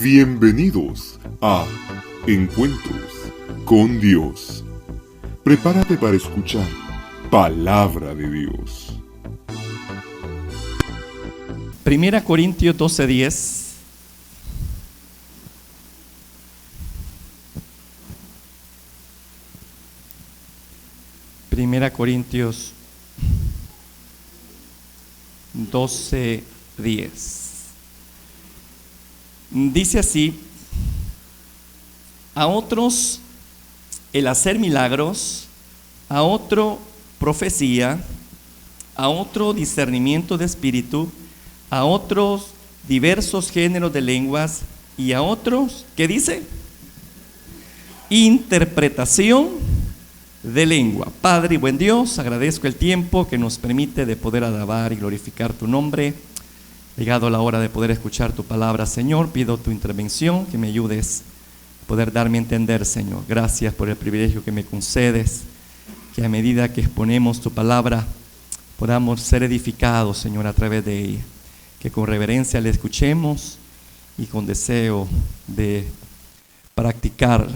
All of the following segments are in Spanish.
Bienvenidos a Encuentros con Dios. Prepárate para escuchar Palabra de Dios. 1 Corintios 12:10. Primera Corintios 12:10. Dice así: a otros el hacer milagros, a otro profecía, a otro discernimiento de espíritu, a otros diversos géneros de lenguas y a otros, ¿qué dice? Interpretación de lengua. Padre y buen Dios, agradezco el tiempo que nos permite de poder alabar y glorificar tu nombre. Llegado la hora de poder escuchar tu palabra, Señor, pido tu intervención, que me ayudes a poder darme a entender, Señor. Gracias por el privilegio que me concedes, que a medida que exponemos tu palabra podamos ser edificados, Señor, a través de ella. Que con reverencia le escuchemos y con deseo de practicar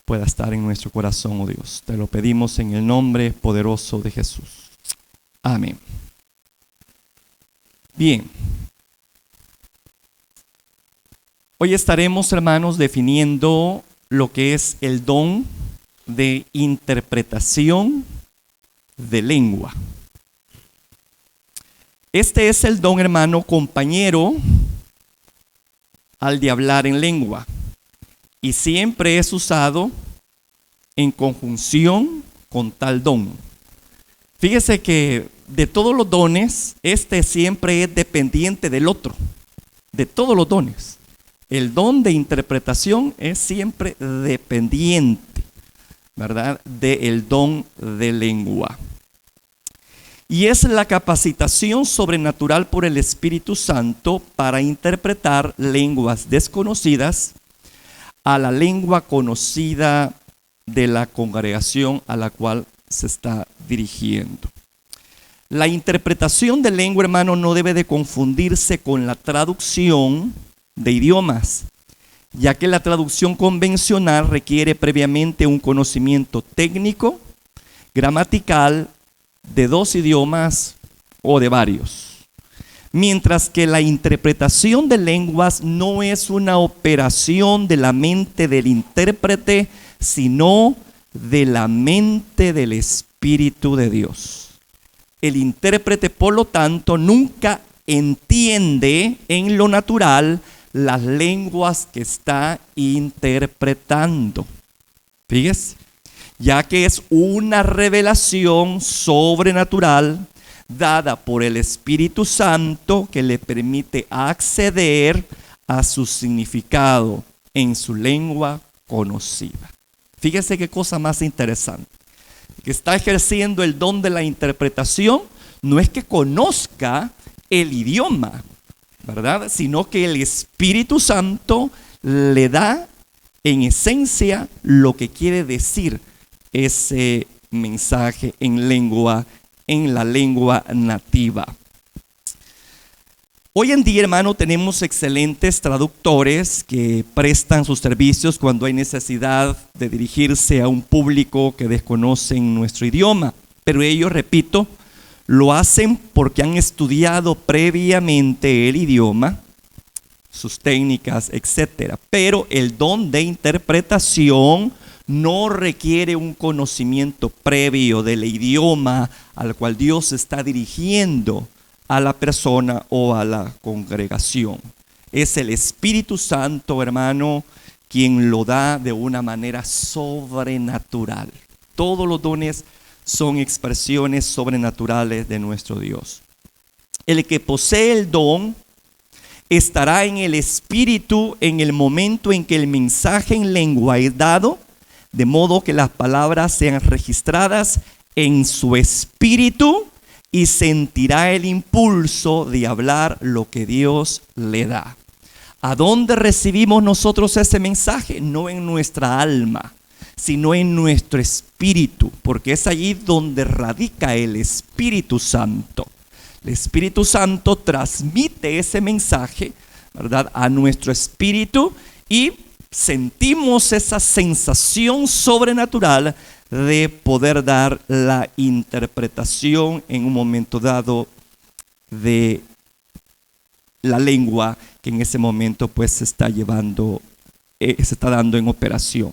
pueda estar en nuestro corazón, oh Dios. Te lo pedimos en el nombre poderoso de Jesús. Amén. Bien. Hoy estaremos, hermanos, definiendo lo que es el don de interpretación de lengua. Este es el don, hermano, compañero al de hablar en lengua, y siempre es usado en conjunción con tal don. Fíjese que de todos los dones, este siempre es dependiente del otro. De todos los dones, el don de interpretación es siempre dependiente, ¿verdad?, del don de lengua. Y es la capacitación sobrenatural por el Espíritu Santo para interpretar lenguas desconocidas a la lengua conocida de la congregación a la cual se está dirigiendo. La interpretación de lengua, hermano, no debe de confundirse con la traducción de idiomas, ya que la traducción convencional requiere previamente un conocimiento técnico, gramatical, de dos idiomas o de varios. Mientras que la interpretación de lenguas no es una operación de la mente del intérprete, sino de la mente del Espíritu de Dios. El intérprete, por lo tanto, nunca entiende en lo natural las lenguas que está interpretando. Fíjese, ya que es una revelación sobrenatural dada por el Espíritu Santo que le permite acceder a su significado en su lengua conocida. Fíjese qué cosa más interesante. Que está ejerciendo el don de la interpretación no es que conozca el idioma, ¿verdad?, sino que el Espíritu Santo le da en esencia lo que quiere decir ese mensaje en la lengua nativa. Hoy en día, hermano, tenemos excelentes traductores que prestan sus servicios cuando hay necesidad de dirigirse a un público que desconoce nuestro idioma. Pero ellos, repito, lo hacen porque han estudiado previamente el idioma, sus técnicas, etc. Pero el don de interpretación no requiere un conocimiento previo del idioma al cual Dios está dirigiendo a la persona o a la congregación. Es el Espíritu Santo, hermano, quien lo da de una manera sobrenatural. Todos los dones son expresiones sobrenaturales de nuestro Dios. El que posee el don estará en el Espíritu en el momento en que el mensaje en lengua es dado, de modo que las palabras sean registradas en su espíritu y sentirá el impulso de hablar lo que Dios le da. ¿A dónde recibimos nosotros ese mensaje? No en nuestra alma, sino en nuestro espíritu, porque es allí donde radica el Espíritu Santo. El Espíritu Santo transmite ese mensaje ¿verdad?, a nuestro espíritu y sentimos esa sensación sobrenatural de poder dar la interpretación en un momento dado de la lengua que en ese momento pues se está dando en operación.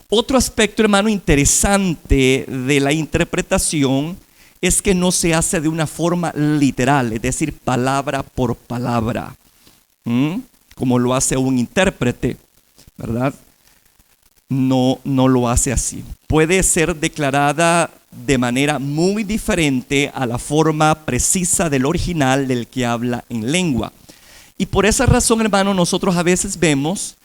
Otro aspecto, hermano, interesante de la interpretación es que no se hace de una forma literal, es decir, palabra por palabra, como lo hace un intérprete, ¿verdad? No lo hace así. Puede ser declarada de manera muy diferente a la forma precisa del original del que habla en lengua. Y por esa razón, hermano, nosotros a veces vemos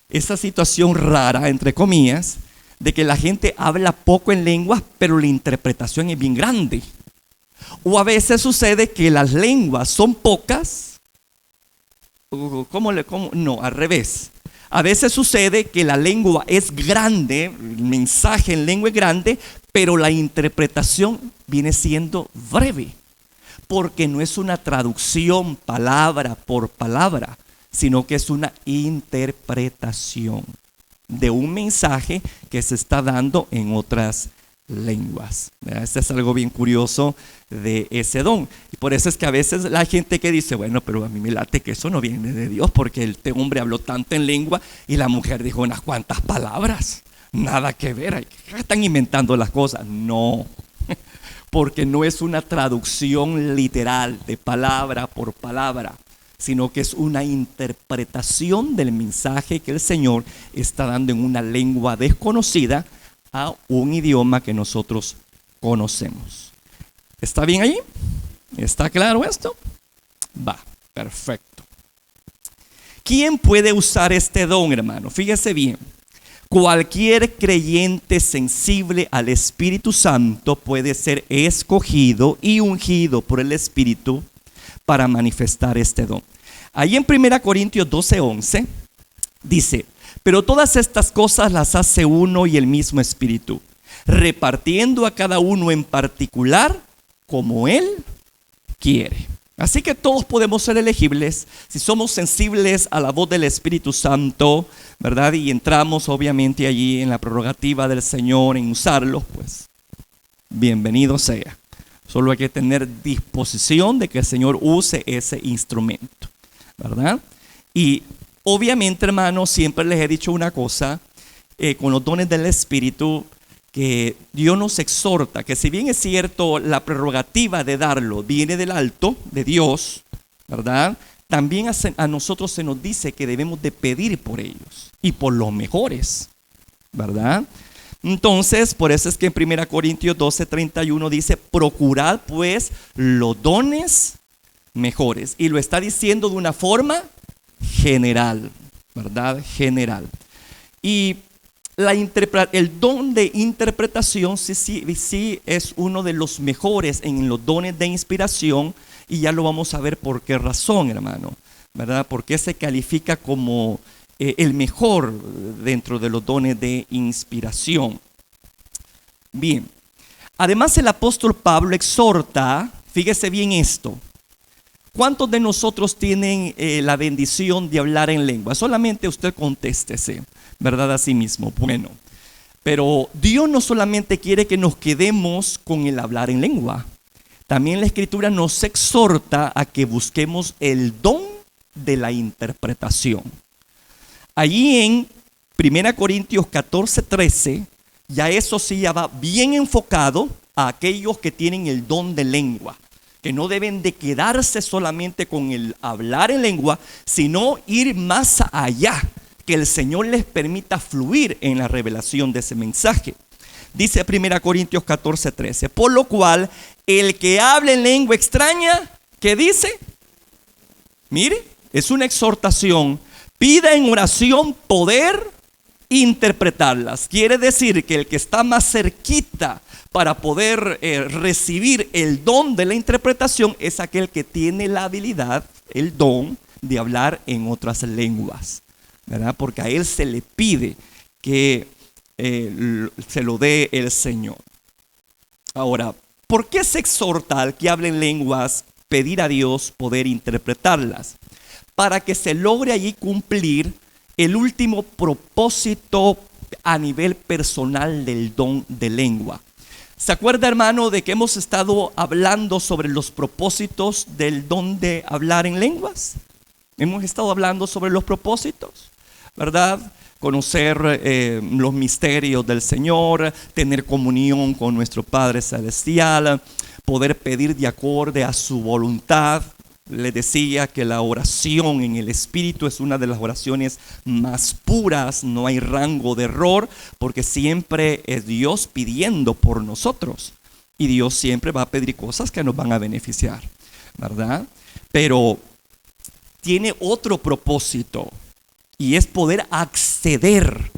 esa situación rara, entre comillas, de que la gente habla poco en lenguas, pero la interpretación es bien grande. O a veces sucede que las lenguas son pocas. No, al revés. A veces sucede que la lengua es grande, el mensaje en lengua es grande, pero la interpretación viene siendo breve, porque no es una traducción palabra por palabra, sino que es una interpretación de un mensaje que se está dando en otras lenguas. Este es algo bien curioso de ese don. Y por eso es que a veces la gente que dice, bueno, pero a mí me late que eso no viene de Dios, porque este hombre habló tanto en lengua y la mujer dijo unas cuantas palabras. Nada que ver, están inventando las cosas. No, porque no es una traducción literal de palabra por palabra, sino que es una interpretación del mensaje que el Señor está dando en una lengua desconocida a un idioma que nosotros conocemos. ¿Está bien ahí? ¿Está claro esto? Va, perfecto. ¿Quién puede usar este don, hermano? Fíjese bien. Cualquier creyente sensible al Espíritu Santo puede ser escogido y ungido por el Espíritu para manifestar este don. Ahí en 1 Corintios 12:11 dice: pero todas estas cosas las hace uno y el mismo Espíritu, repartiendo a cada uno en particular como Él quiere. Así que todos podemos ser elegibles si somos sensibles a la voz del Espíritu Santo, ¿verdad? Y entramos obviamente allí en la prerrogativa del Señor en usarlo, pues bienvenido sea. Solo hay que tener disposición de que el Señor use ese instrumento, ¿verdad? Y obviamente, hermanos, siempre les he dicho una cosa, con los dones del Espíritu, que Dios nos exhorta, que si bien es cierto la prerrogativa de darlo viene del alto, de Dios, ¿verdad? También a nosotros se nos dice que debemos de pedir por ellos y por los mejores, ¿verdad? Entonces, por eso es que en 1 Corintios 12:31 dice: procurad pues los dones mejores. Y lo está diciendo de una forma general, ¿verdad? General. Y el don de interpretación sí es uno de los mejores en los dones de inspiración, y ya lo vamos a ver por qué razón, hermano, ¿verdad? Porque se califica como el mejor dentro de los dones de inspiración. Bien, además el apóstol Pablo exhorta, fíjese bien esto: ¿cuántos de nosotros tienen la bendición de hablar en lengua? Solamente usted contéstese, ¿verdad? A sí mismo. Bueno, pero Dios no solamente quiere que nos quedemos con el hablar en lengua, también la Escritura nos exhorta a que busquemos el don de la interpretación. Allí en 1 Corintios 14:13, ya eso sí ya va bien enfocado a aquellos que tienen el don de lengua, que no deben de quedarse solamente con el hablar en lengua, sino ir más allá, que el Señor les permita fluir en la revelación de ese mensaje. Dice 1 Corintios 14:13, por lo cual el que habla en lengua extraña, ¿qué dice? Mire, es una exhortación: pida en oración poder interpretarlas. Quiere decir que el que está más cerquita para poder recibir el don de la interpretación es aquel que tiene la habilidad, el don de hablar en otras lenguas, ¿verdad? Porque a él se le pide que se lo dé el Señor. Ahora, ¿por qué se exhorta al que hable en lenguas pedir a Dios poder interpretarlas? para que se logre allí cumplir el último propósito a nivel personal del don de lengua. ¿Se acuerda, hermano, de que hemos estado hablando sobre los propósitos del don de hablar en lenguas? Hemos estado hablando sobre los propósitos, ¿verdad? Conocer los misterios del Señor, tener comunión con nuestro Padre Celestial, poder pedir de acorde a su voluntad. Le decía que la oración en el Espíritu es una de las oraciones más puras, no hay rango de error, porque siempre es Dios pidiendo por nosotros. Y Dios siempre va a pedir cosas que nos van a beneficiar, ¿verdad? Pero tiene otro propósito, y es poder acceder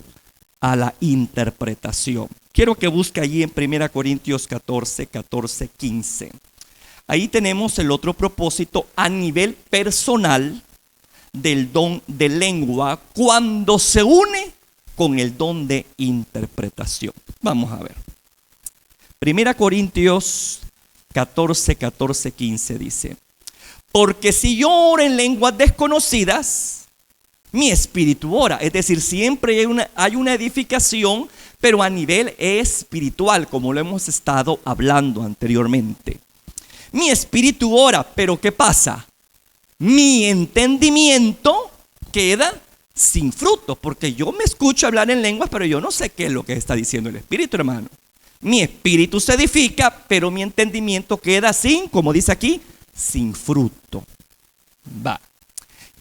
a la interpretación. Quiero que busque allí en 1 Corintios 14, 15. Ahí tenemos el otro propósito a nivel personal del don de lengua cuando se une con el don de interpretación. Vamos a ver. 1 Corintios 14, 15 dice: porque si yo oro en lenguas desconocidas, mi espíritu ora. Es decir, siempre hay una edificación, pero a nivel espiritual, como lo hemos estado hablando anteriormente. Mi espíritu ora, pero ¿qué pasa? Mi entendimiento queda sin fruto, porque yo me escucho hablar en lenguas, pero yo no sé qué es lo que está diciendo el espíritu, hermano. Mi espíritu se edifica, pero mi entendimiento queda sin, como dice aquí, sin fruto. Va.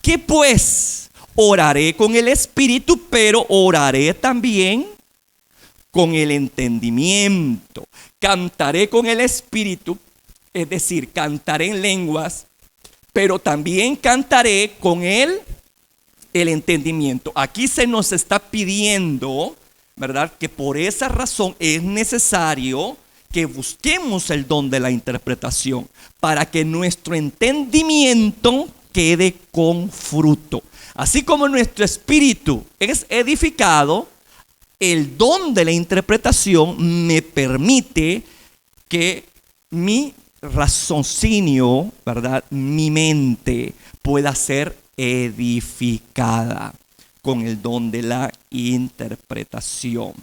¿Qué pues? Oraré con el espíritu, pero oraré también con el entendimiento. Cantaré con el espíritu, es decir, cantaré en lenguas, pero también cantaré con el entendimiento. Aquí se nos está pidiendo, ¿verdad?, que por esa razón es necesario que busquemos el don de la interpretación para que nuestro entendimiento quede con fruto. Así como nuestro espíritu es edificado, el don de la interpretación me permite que mi raciocinio, ¿verdad?, mi mente pueda ser edificada con el don de la interpretación.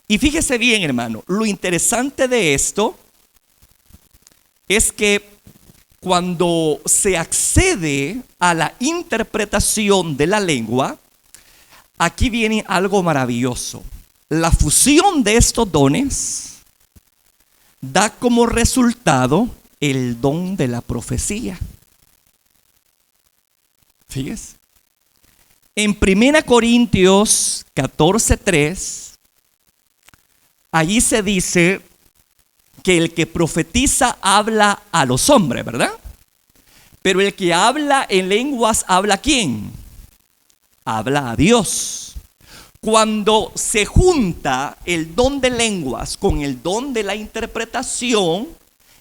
Y fíjese bien, hermano, lo interesante de esto es que cuando se accede a la interpretación de la lengua, aquí viene algo maravilloso. La fusión de estos dones da como resultado el don de la profecía. Fíjese. En 1 Corintios 14:3, allí se dice que el que profetiza habla a los hombres, ¿verdad? Pero el que habla en lenguas, ¿habla a quién? Habla a Dios. Cuando se junta el don de lenguas con el don de la interpretación,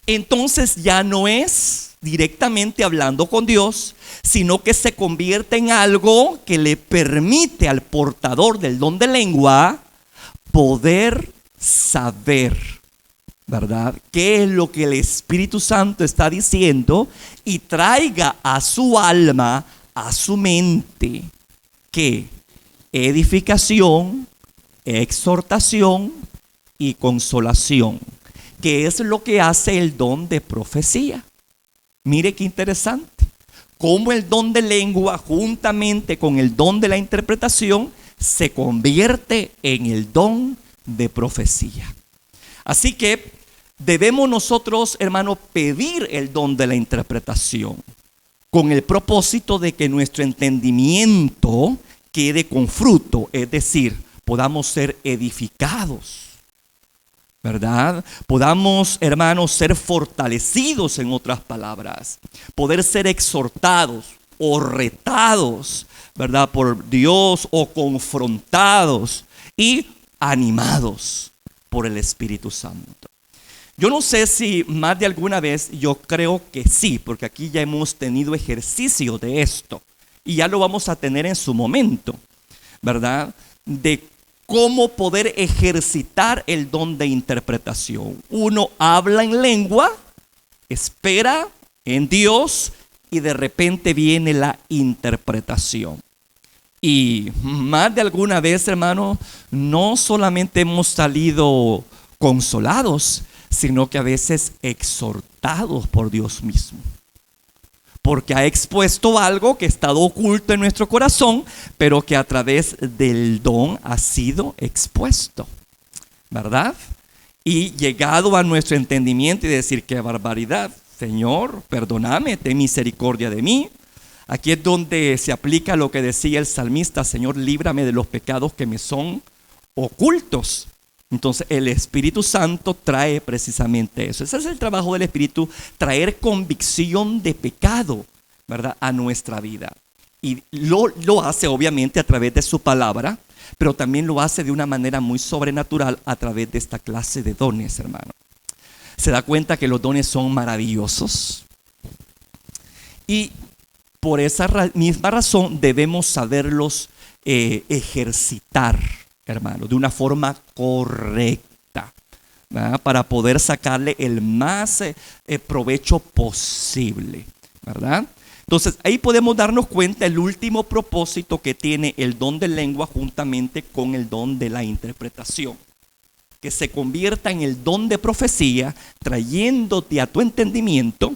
entonces ya no es directamente hablando con Dios, sino que se convierte en algo que le permite al portador del don de lengua poder saber, ¿verdad?, qué es lo que el Espíritu Santo está diciendo y traiga a su alma, a su mente, ¿qué? Edificación, exhortación y consolación, que es lo que hace el don de profecía. Mire qué interesante, cómo el don de lengua juntamente con el don de la interpretación se convierte en el don de profecía. Así que debemos nosotros, hermano, pedir el don de la interpretación con el propósito de que nuestro entendimiento quede con fruto, es decir, podamos ser edificados, ¿verdad? Podamos, hermanos, ser fortalecidos, en otras palabras, poder ser exhortados o retados, ¿verdad?, por Dios, o confrontados y animados por el Espíritu Santo. Yo no sé si más de alguna vez, yo creo que sí, porque aquí ya hemos tenido ejercicio de esto y ya lo vamos a tener en su momento, ¿verdad?, de cómo poder ejercitar el don de interpretación. Uno habla en lengua, espera en Dios y de repente viene la interpretación. Y más de alguna vez, hermano, no solamente hemos salido consolados, sino que a veces exhortados por Dios mismo. Porque ha expuesto algo que ha estado oculto en nuestro corazón, pero que a través del don ha sido expuesto, ¿verdad? Y llegado a nuestro entendimiento y decir, qué barbaridad, Señor, perdóname, ten misericordia de mí. Aquí es donde se aplica lo que decía el salmista, Señor, líbrame de los pecados que me son ocultos. Entonces el Espíritu Santo trae precisamente eso. Ese es el trabajo del Espíritu, traer convicción de pecado, ¿verdad?, a nuestra vida. Y lo hace obviamente a través de su palabra, pero también lo hace de una manera muy sobrenatural a través de esta clase de dones, hermano. ¿Se da cuenta que los dones son maravillosos? Y por esa misma razón debemos saberlos ejercitar, hermano, de una forma correcta, ¿verdad?, para poder sacarle el más provecho posible, ¿verdad? Entonces ahí podemos darnos cuenta el último propósito que tiene el don de lengua juntamente con el don de la interpretación, que se convierta en el don de profecía, trayéndote a tu entendimiento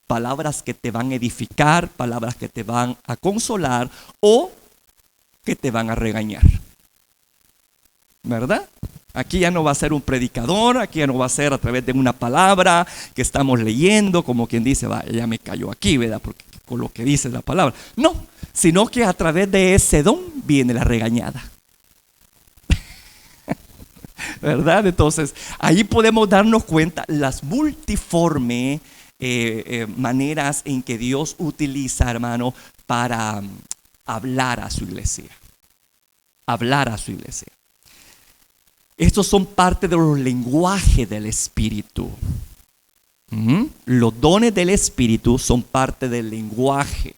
palabras que te van a edificar, palabras que te van a consolar o que te van a regañar, ¿verdad? Aquí ya no va a ser un predicador, aquí ya no va a ser a través de una palabra que estamos leyendo, como quien dice, va, ya me cayó aquí, ¿verdad?, porque con lo que dice la palabra. No, sino que a través de ese don viene la regañada. ¿Verdad? Entonces, ahí podemos darnos cuenta las multiformes maneras en que Dios utiliza, hermano, para hablar a su iglesia. Hablar a su iglesia. Estos son parte de los lenguajes del Espíritu. Los dones del Espíritu son parte del lenguaje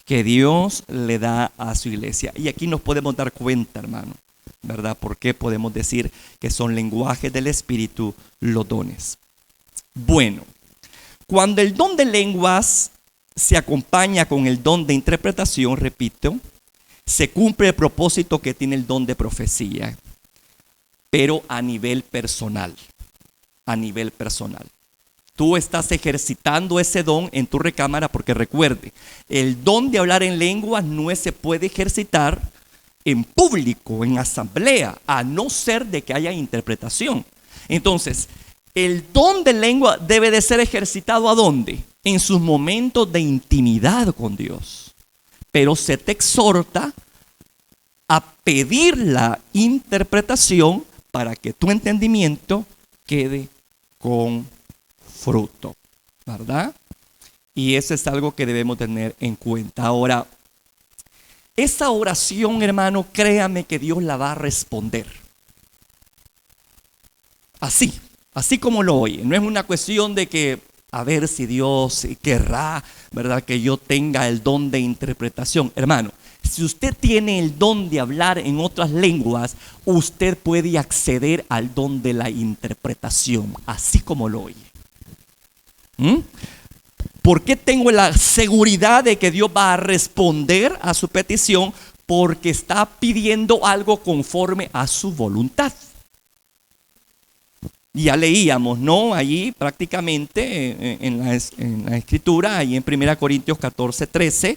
que Dios le da a su iglesia. Y aquí nos podemos dar cuenta, hermano, ¿verdad? ¿Por qué podemos decir que son lenguajes del Espíritu los dones? Bueno, cuando el don de lenguas se acompaña con el don de interpretación, repito, se cumple el propósito que tiene el don de profecía, pero a nivel personal. A nivel personal. Tú estás ejercitando ese don en tu recámara, porque recuerde, el don de hablar en lenguas no se puede ejercitar en público, en asamblea, a no ser de que haya interpretación. Entonces, el don de lengua debe de ser ejercitado ¿a dónde? En sus momentos de intimidad con Dios. Pero se te exhorta a pedir la interpretación para que tu entendimiento quede con fruto, ¿verdad? Y eso es algo que debemos tener en cuenta. Ahora, esa oración, hermano, créame que Dios la va a responder. Así como lo oye. No es una cuestión de que, a ver si Dios querrá, ¿verdad?, que yo tenga el don de interpretación. Hermano, si usted tiene el don de hablar en otras lenguas, usted puede acceder al don de la interpretación, así como lo oye. ¿Por qué tengo la seguridad de que Dios va a responder a su petición? Porque está pidiendo algo conforme a su voluntad. Ya leíamos, ¿no? Allí prácticamente en la escritura, ahí en 1 Corintios 14:13,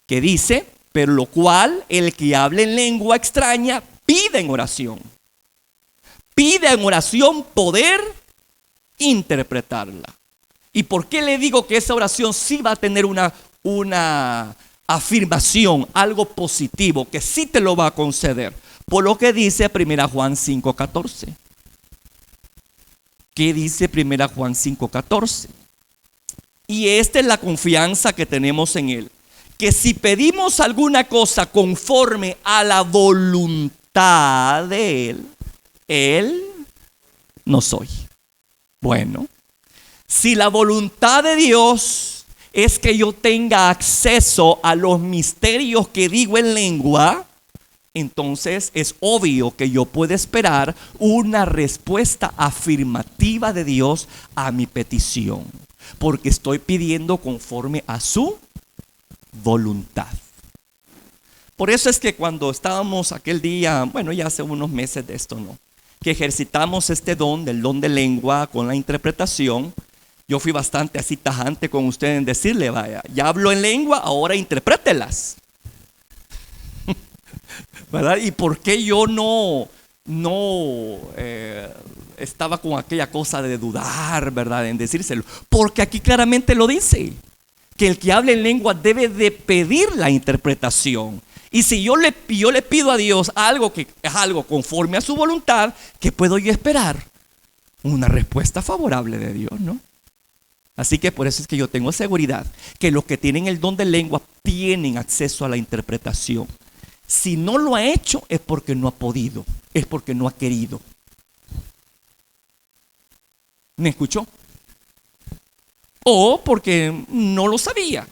que dice, pero lo cual el que hable en lengua extraña pide en oración. Pide en oración poder interpretarla. ¿Y por qué le digo que esa oración sí va a tener una afirmación, algo positivo, que sí te lo va a conceder? Por lo que dice 1 Juan 5:14. ¿Qué dice 1 Juan 5:14? Y esta es la confianza que tenemos en Él, que si pedimos alguna cosa conforme a la voluntad de Él, Él nos oye. Bueno, si la voluntad de Dios es que yo tenga acceso a los misterios que digo en lengua, entonces es obvio que yo puedo esperar una respuesta afirmativa de Dios a mi petición, porque estoy pidiendo conforme a su voluntad. Por eso es que cuando estábamos aquel día, bueno, ya hace unos meses de esto, ¿no?, que ejercitamos este don, del don de lengua con la interpretación, yo fui bastante así tajante con usted en decirle, vaya, ya hablo en lengua, ahora interprételas. ¿Verdad? ¿Y por qué yo no estaba con aquella cosa de dudar, ¿verdad?, en decírselo? Porque aquí claramente lo dice, que el que habla en lengua debe de pedir la interpretación. Y si yo le pido a Dios algo que es algo conforme a su voluntad, ¿qué puedo yo esperar? Una respuesta favorable de Dios, ¿no? Así que por eso es que yo tengo seguridad que los que tienen el don de lengua tienen acceso a la interpretación. Si no lo ha hecho es porque no ha podido, es porque no ha querido. ¿Me escuchó? O porque no lo sabía,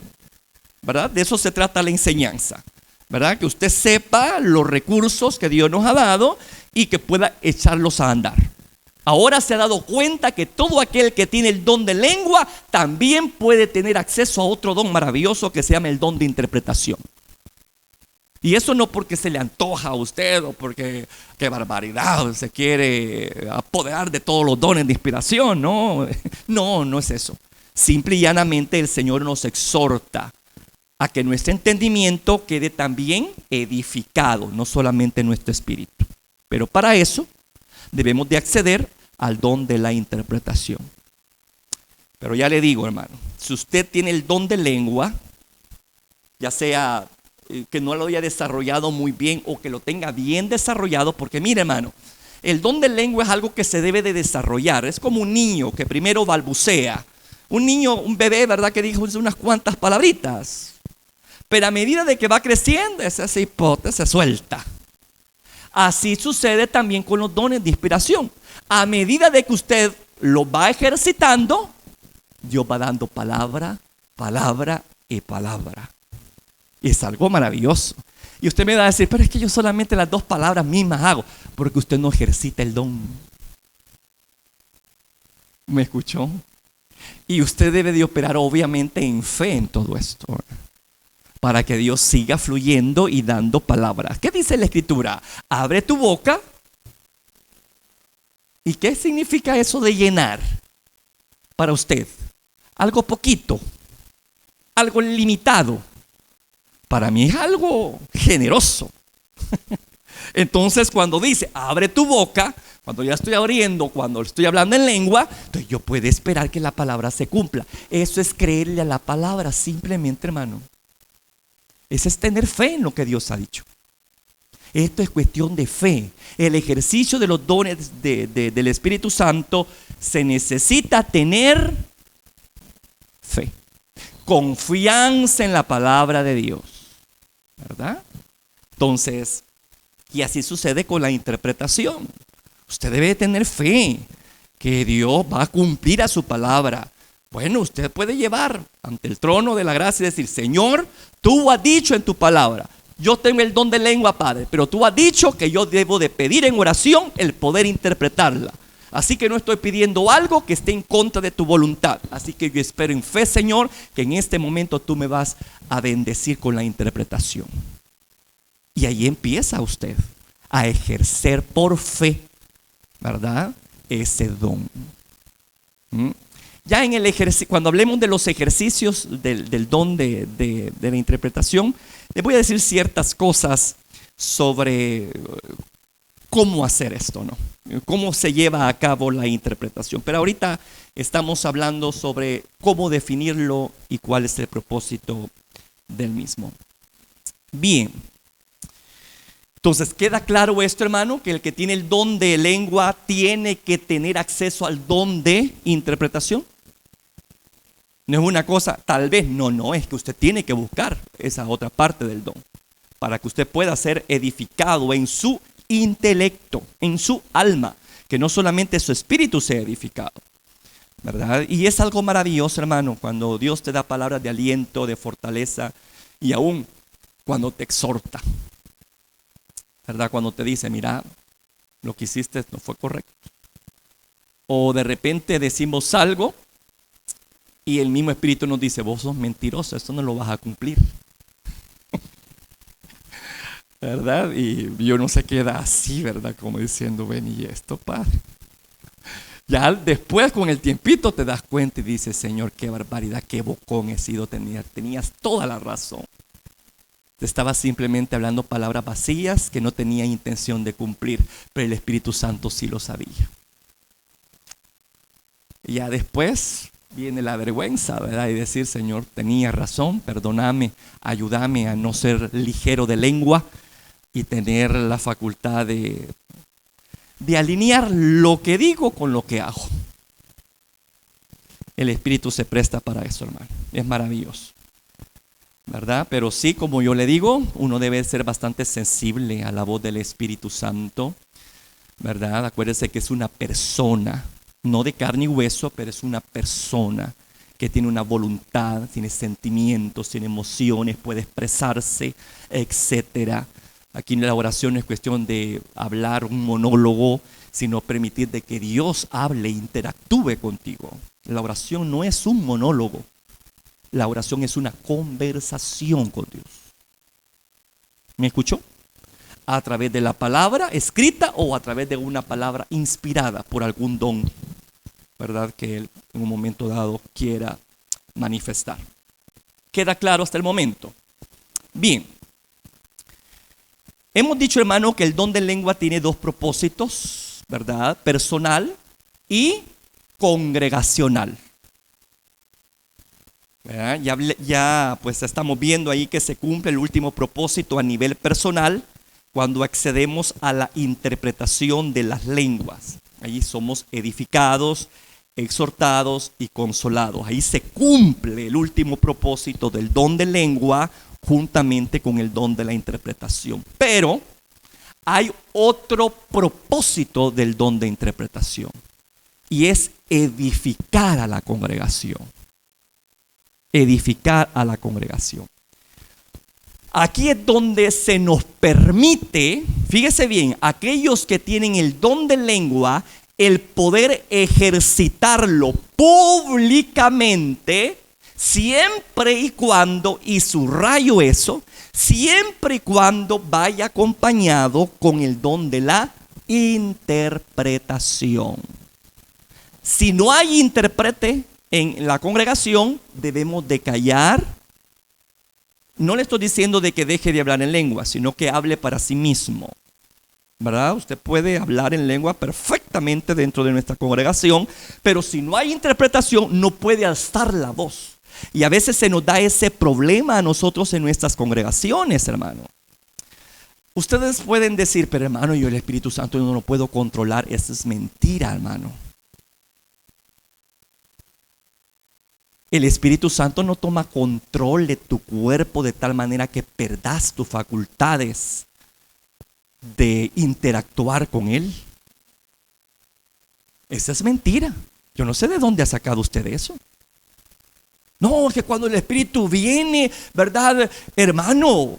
¿verdad? De eso se trata la enseñanza, ¿verdad? Que usted sepa los recursos que Dios nos ha dado y que pueda echarlos a andar. Ahora se ha dado cuenta que todo aquel que tiene el don de lengua también puede tener acceso a otro don maravilloso que se llama el don de interpretación. Y eso no porque se le antoja a usted o porque, qué barbaridad, se quiere apoderar de todos los dones de inspiración, no, no es eso. Simple y llanamente el Señor nos exhorta a que nuestro entendimiento quede también edificado, no solamente nuestro espíritu. Pero para eso debemos de acceder al don de la interpretación. Pero ya le digo, hermano, si usted tiene el don de lengua, ya sea que no lo haya desarrollado muy bien o que lo tenga bien desarrollado, porque mire, hermano, el don de lengua es algo que se debe de desarrollar. Es como un niño que primero balbucea. Un niño, un bebé, ¿verdad?, que dijo unas cuantas palabritas. Pero a medida de que va creciendo, esa hipote se suelta. Así sucede también con los dones de inspiración. A medida de que usted lo va ejercitando, Dios va dando palabra, palabra y palabra. Y es algo maravilloso. Y usted me va a decir, pero es que yo solamente las dos palabras mismas hago, porque usted no ejercita el don. ¿Me escuchó? Y usted debe de operar obviamente en fe en todo esto, para que Dios siga fluyendo y dando palabras. ¿Qué dice la Escritura? Abre tu boca. ¿Y qué significa eso de llenar para usted? Algo poquito, algo limitado. Para mí es algo generoso. Entonces cuando dice, abre tu boca, cuando ya estoy abriendo, cuando estoy hablando en lengua, entonces yo puedo esperar que la palabra se cumpla. Eso es creerle a la palabra simplemente, hermano. Eso es tener fe en lo que Dios ha dicho. Esto es cuestión de fe. El ejercicio de los dones del Espíritu Santo se necesita tener fe. Confianza en la palabra de Dios, ¿verdad? Entonces, y así sucede con la interpretación. Usted debe tener fe que Dios va a cumplir a su palabra. Bueno, usted puede llevar ante el trono de la gracia y decir, Señor, tú has dicho en tu palabra, yo tengo el don de lengua, Padre, pero tú has dicho que yo debo de pedir en oración el poder interpretarla. Así que no estoy pidiendo algo que esté en contra de tu voluntad. Así que yo espero en fe, Señor, que en este momento tú me vas a bendecir con la interpretación. Y ahí empieza usted a ejercer por fe, ¿verdad?, ese don. Ya en el ejercicio, cuando hablemos de los ejercicios del don de la interpretación, les voy a decir ciertas cosas sobre cómo hacer esto, ¿no? Cómo se lleva a cabo la interpretación. Pero ahorita estamos hablando sobre cómo definirlo y cuál es el propósito del mismo. Bien. Entonces, ¿queda claro esto, hermano? Que el que tiene el don de lengua tiene que tener acceso al don de interpretación. No es una cosa, tal vez, no, es que usted tiene que buscar esa otra parte del don para que usted pueda ser edificado en su intelecto, en su alma, que no solamente su espíritu sea edificado, ¿verdad? Y es algo maravilloso, hermano, cuando Dios te da palabras de aliento, de fortaleza y aún cuando te exhorta, ¿verdad? Cuando te dice, mira, lo que hiciste no fue correcto. O de repente decimos algo y el mismo espíritu nos dice, vos sos mentiroso, esto no lo vas a cumplir. ¿verdad? Y uno se queda así, ¿verdad? Como diciendo, ven, ¿y esto, Padre? Ya después, con el tiempito, te das cuenta y dices, Señor, qué barbaridad, qué bocón he sido. Tenías toda la razón. Te estaba simplemente hablando palabras vacías que no tenía intención de cumplir, pero el Espíritu Santo sí lo sabía. Y ya después viene la vergüenza, ¿verdad? Y decir, Señor, tenía razón, perdóname, ayúdame a no ser ligero de lengua y tener la facultad de alinear lo que digo con lo que hago. El Espíritu se presta para eso, hermano. Es maravilloso, ¿verdad? Pero sí, como yo le digo, uno debe ser bastante sensible a la voz del Espíritu Santo, ¿verdad? Acuérdese que es una persona, no de carne y hueso, pero es una persona que tiene una voluntad, tiene sentimientos, tiene emociones, puede expresarse, etcétera. Aquí en la oración no es cuestión de hablar un monólogo, sino permitir de que Dios hable e interactúe contigo. La oración no es un monólogo. La oración es una conversación con Dios. ¿Me escuchó? A través de la palabra escrita o a través de una palabra inspirada por algún don, ¿verdad? Que Él en un momento dado quiera manifestar. ¿Queda claro hasta el momento? Bien. Hemos dicho, hermano, que el don de lengua tiene dos propósitos, ¿verdad? Personal y congregacional. Ya pues estamos viendo ahí que se cumple el último propósito a nivel personal cuando accedemos a la interpretación de las lenguas. Ahí somos edificados, exhortados y consolados. Ahí se cumple el último propósito del don de lengua juntamente con el don de la interpretación. Pero hay otro propósito del don de interpretación y es edificar a la congregación. Edificar a la congregación. Aquí es donde se nos permite, fíjese bien, aquellos que tienen el don de lengua, el poder ejercitarlo públicamente, siempre y cuando, y subrayo eso, siempre y cuando vaya acompañado con el don de la interpretación. Si no hay intérprete en la congregación, debemos de callar. No le estoy diciendo de que deje de hablar en lengua, sino que hable para sí mismo, ¿verdad? Usted puede hablar en lengua perfectamente dentro de nuestra congregación, pero si no hay interpretación, no puede alzar la voz. Y a veces se nos da ese problema a nosotros en nuestras congregaciones, hermano. Ustedes pueden decir, pero hermano, yo el Espíritu Santo no lo puedo controlar. Eso es mentira, hermano. El Espíritu Santo no toma control de tu cuerpo de tal manera que perdas tus facultades de interactuar con Él. Esa es mentira. Yo no sé de dónde ha sacado usted eso. No, es que cuando el Espíritu viene, ¿verdad, hermano?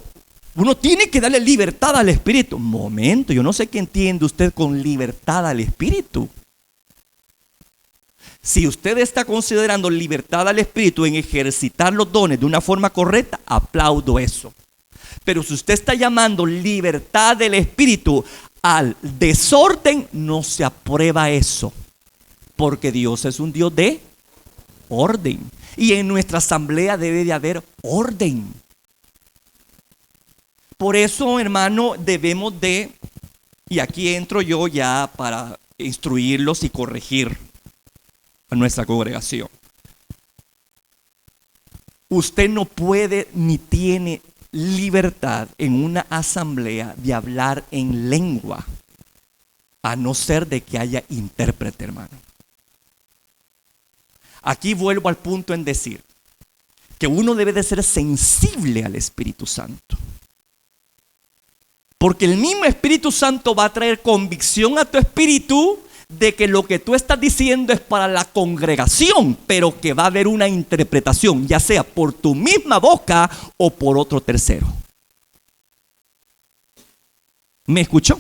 Uno tiene que darle libertad al Espíritu. Un momento, yo no sé qué entiende usted con libertad al Espíritu. Si usted está considerando libertad al Espíritu en ejercitar los dones de una forma correcta, aplaudo eso. Pero si usted está llamando libertad del Espíritu al desorden, no se aprueba eso. Porque Dios es un Dios de orden. Y en nuestra asamblea debe de haber orden. Por eso, hermano, debemos de, y aquí entro yo ya para instruirlos y corregir a nuestra congregación. Usted no puede ni tiene libertad en una asamblea de hablar en lengua, a no ser de que haya intérprete, hermano. Aquí vuelvo al punto en decir que uno debe de ser sensible al Espíritu Santo. Porque el mismo Espíritu Santo va a traer convicción a tu espíritu de que lo que tú estás diciendo es para la congregación, pero que va a haber una interpretación, ya sea por tu misma boca o por otro tercero. ¿Me escuchó?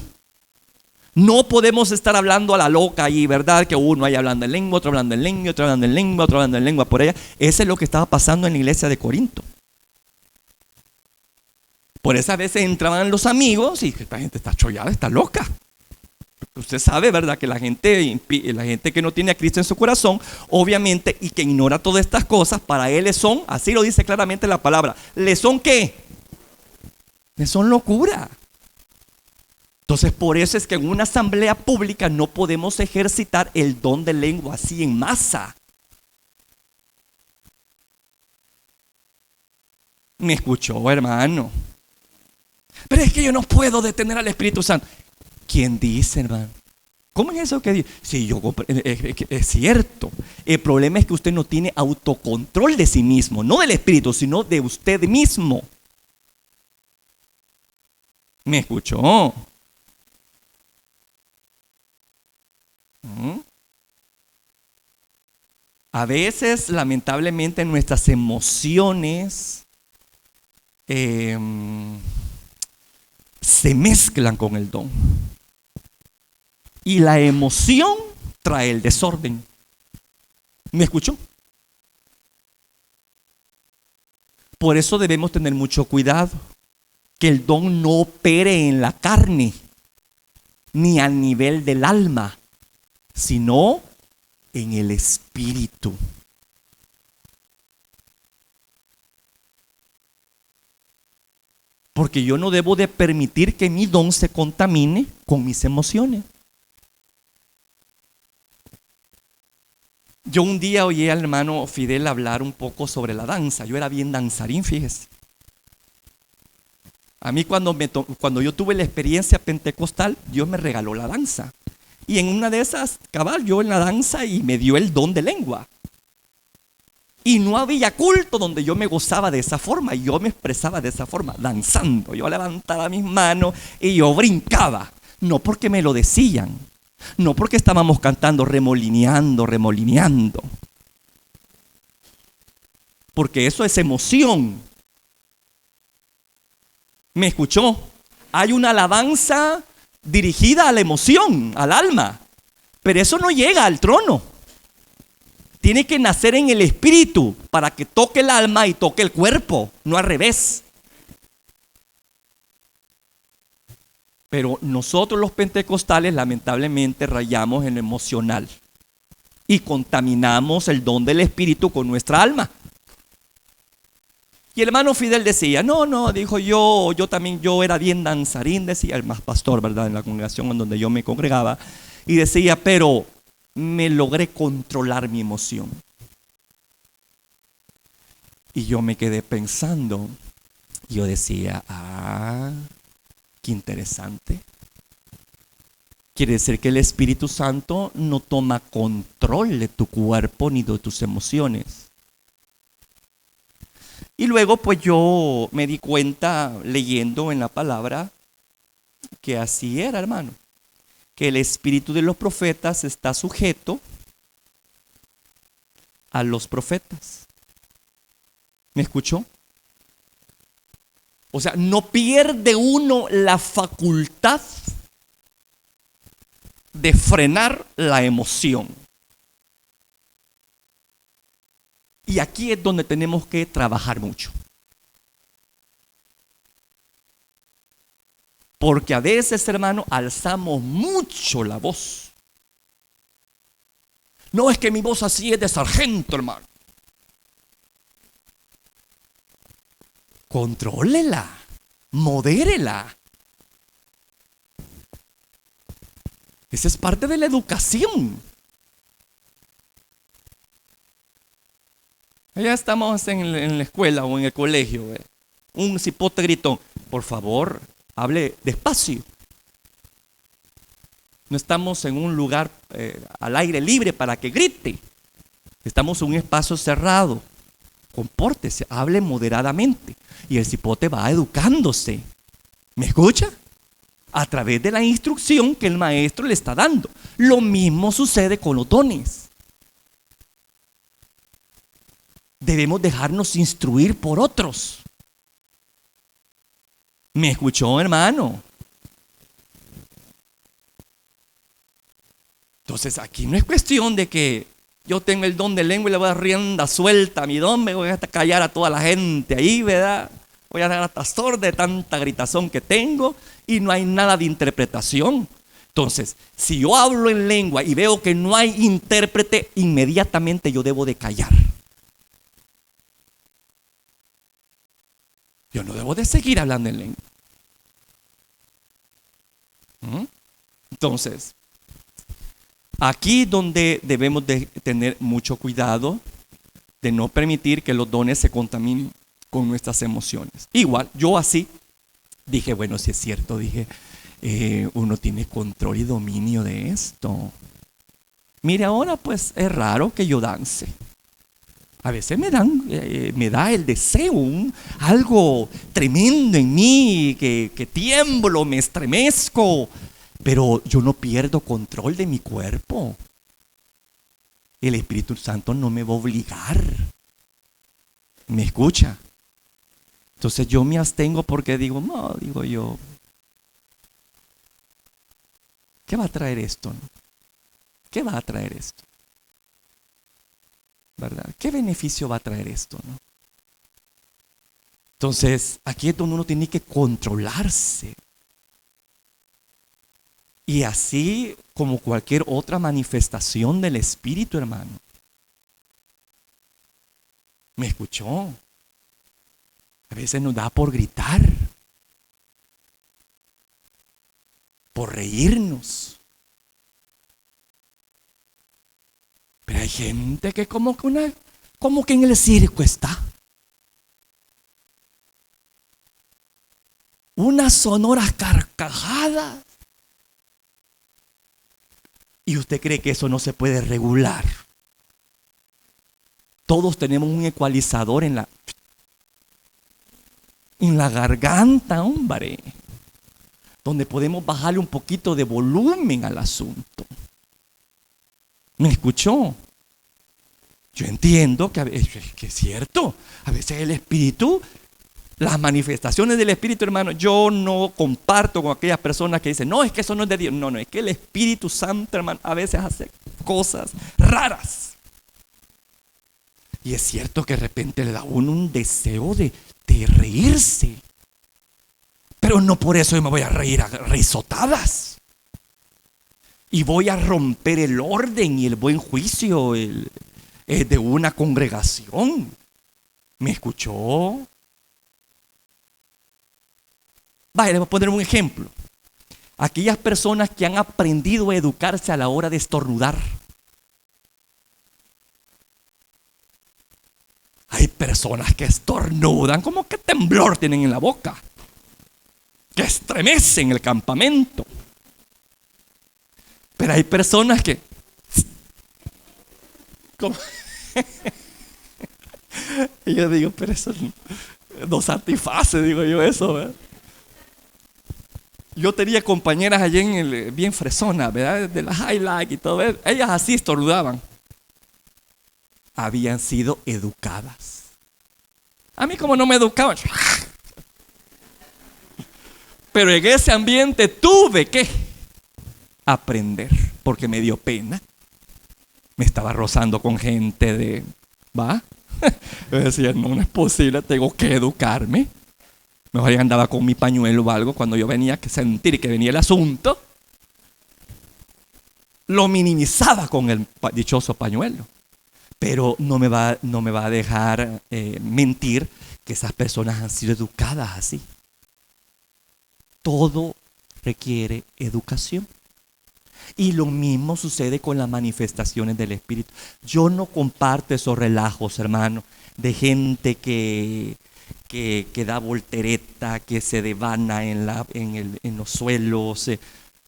No podemos estar hablando a la loca ahí, ¿verdad? Que uno ahí hablando en lengua, otro hablando en lengua, otro hablando en lengua, otro hablando en lengua por allá. Eso es lo que estaba pasando en la iglesia de Corinto. Por eso a veces entraban los amigos y esta gente está chollada, está loca. Usted sabe, ¿verdad? Que la gente que no tiene a Cristo en su corazón, obviamente, y que ignora todas estas cosas, para él le son, así lo dice claramente la palabra, ¿le son qué? Le son locura. Entonces, por eso es que en una asamblea pública no podemos ejercitar el don de lengua así en masa. ¿Me escuchó, hermano? Pero es que yo no puedo detener al Espíritu Santo. ¿Quién dice, hermano? ¿Cómo es eso que dice? Sí, es cierto. El problema es que usted no tiene autocontrol de sí mismo, no del Espíritu, sino de usted mismo. ¿Me escuchó? A veces, lamentablemente, nuestras emociones se mezclan con el don. Y la emoción trae el desorden. ¿Me escuchó? Por eso debemos tener mucho cuidado que el don no opere en la carne ni al nivel del alma, sino en el espíritu. Porque yo no debo de permitir que mi don se contamine con mis emociones. Yo un día oí al hermano Fidel hablar un poco sobre la danza. Yo era bien danzarín, fíjese. A mí cuando yo tuve la experiencia pentecostal, Dios me regaló la danza. Y en una de esas, cabal, yo en la danza y me dio el don de lengua. Y no había culto donde yo me gozaba de esa forma. Yo me expresaba de esa forma, danzando. Yo levantaba mis manos y yo brincaba. No porque me lo decían. No porque estábamos cantando remolineando. Porque eso es emoción. ¿Me escuchó? Hay una alabanza dirigida a la emoción, al alma. Pero eso no llega al trono. Tiene que nacer en el espíritu para que toque el alma y toque el cuerpo, no al revés. Pero nosotros los pentecostales lamentablemente rayamos en lo emocional y contaminamos el don del espíritu con nuestra alma. Y el hermano Fidel decía, dijo yo también, yo era bien danzarín, decía el más pastor, ¿verdad? En la congregación en donde yo me congregaba. Y decía, pero me logré controlar mi emoción. Y yo me quedé pensando, yo decía, qué interesante. Quiere decir que el Espíritu Santo no toma control de tu cuerpo ni de tus emociones. Y luego pues yo me di cuenta leyendo en la palabra que así era, hermano. Que el espíritu de los profetas está sujeto a los profetas. ¿Me escuchó? O sea, no pierde uno la facultad de frenar la emoción. Y aquí es donde tenemos que trabajar mucho. Porque a veces, hermano, alzamos mucho la voz. No es que mi voz así es de sargento, hermano. Contrólela, modérela. Esa es parte de la educación. Allá estamos en la escuela o en el colegio. Un cipote gritón. Por favor, hable despacio. No estamos en un lugar al aire libre para que grite. Estamos en un espacio cerrado. Compórtese, hable moderadamente. Y el cipote va educándose. ¿Me escucha? A través de la instrucción que el maestro le está dando. Lo mismo sucede con los dones. Debemos dejarnos instruir por otros. ¿Me escuchó, hermano? Entonces aquí no es cuestión de que yo tengo el don de lengua y le voy a dar rienda suelta a mi don, me voy a callar a toda la gente ahí, ¿verdad? voy a dar hasta sorda de tanta gritazón que tengo y no hay nada de interpretación. Entonces, si yo hablo en lengua y veo que no hay intérprete, inmediatamente yo debo de callar. Yo no debo de seguir hablando en lengua. Entonces, aquí donde debemos de tener mucho cuidado de no permitir que los dones se contaminen con nuestras emociones. Igual, yo así dije, bueno, si es cierto, dije, uno tiene control y dominio de esto. Mire, ahora pues es raro que yo dance. A veces me da el deseo, algo tremendo en mí, que tiemblo, me estremezco, pero yo no pierdo control de mi cuerpo. El Espíritu Santo no me va a obligar. ¿Me escucha? Entonces yo me abstengo porque digo, no, digo yo, ¿qué va a traer esto? No? ¿Qué va a traer esto? ¿Verdad? ¿Qué beneficio va a traer esto? ¿No? Entonces, aquí es donde uno tiene que controlarse. Y así como cualquier otra manifestación del Espíritu, hermano. ¿Me escuchó? A veces nos da por gritar, por reírnos. Pero hay gente que como que en el circo está. Unas sonoras carcajadas. ¿Y usted cree que eso no se puede regular? Todos tenemos un ecualizador en la garganta, hombre, donde podemos bajarle un poquito de volumen al asunto. ¿Me escuchó? Yo entiendo que es cierto. A veces el Espíritu, las manifestaciones del Espíritu, hermano, yo no comparto con aquellas personas que dicen, no, es que eso no es de Dios. No, es que el Espíritu Santo, hermano, a veces hace cosas raras. Y es cierto que de repente le da a uno un deseo de reírse. Pero no por eso yo me voy a reír a risotadas. Y voy a romper el orden y el buen juicio de una congregación. ¿Me escuchó? Vaya, le voy a poner un ejemplo. Aquellas personas que han aprendido a educarse a la hora de estornudar. Hay personas que estornudan como que temblor tienen en la boca, que estremecen el campamento. Pero hay personas que y yo digo, pero eso no satisface, digo yo eso, ¿verdad? Yo tenía compañeras allí bien fresonas, ¿verdad? De la highlight y todo eso. Ellas así estornudaban. Habían sido educadas. A mí como no me educaban. Pero en ese ambiente tuve que aprender, porque me dio pena. Me estaba rozando con gente ¿va? Yo decía, no es posible, tengo que educarme. Mejor ya andaba con mi pañuelo o algo. Cuando yo venía a sentir que venía el asunto, lo minimizaba con el dichoso pañuelo. Pero no me va a dejar mentir que esas personas han sido educadas así. Todo requiere educación. Y lo mismo sucede con las manifestaciones del Espíritu. Yo no comparto esos relajos, hermano, de gente que da voltereta, que se devana en los suelos.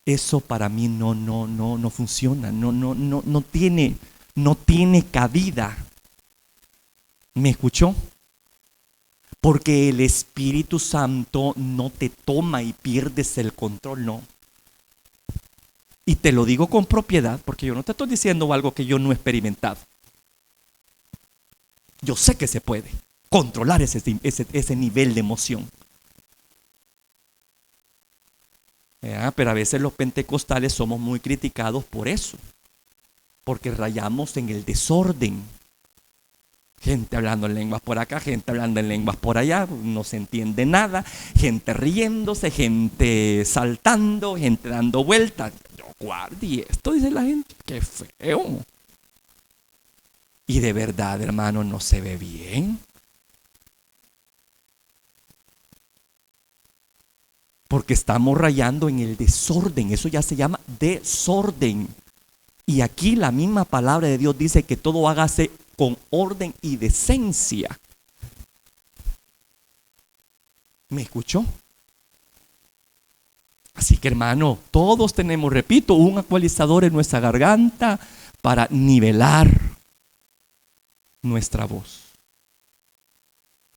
Eso para mí no funciona, no tiene cabida. ¿Me escuchó? Porque el Espíritu Santo no te toma y pierdes el control, no. Y te lo digo con propiedad, porque yo no te estoy diciendo algo que yo no he experimentado. Yo sé que se puede controlar ese nivel de emoción. Pero a veces los pentecostales somos muy criticados por eso, porque rayamos en el desorden. Gente hablando en lenguas por acá, gente hablando en lenguas por allá, no se entiende nada, gente riéndose, gente saltando, gente dando vueltas. Yo guardé esto, dice la gente, qué feo. Y de verdad, hermano, no se ve bien. Porque estamos rayando en el desorden, eso ya se llama desorden. Y aquí la misma palabra de Dios dice que todo hágase con orden y decencia. ¿Me escuchó? Así que, hermano, todos tenemos, repito, un ecualizador en nuestra garganta para nivelar nuestra voz.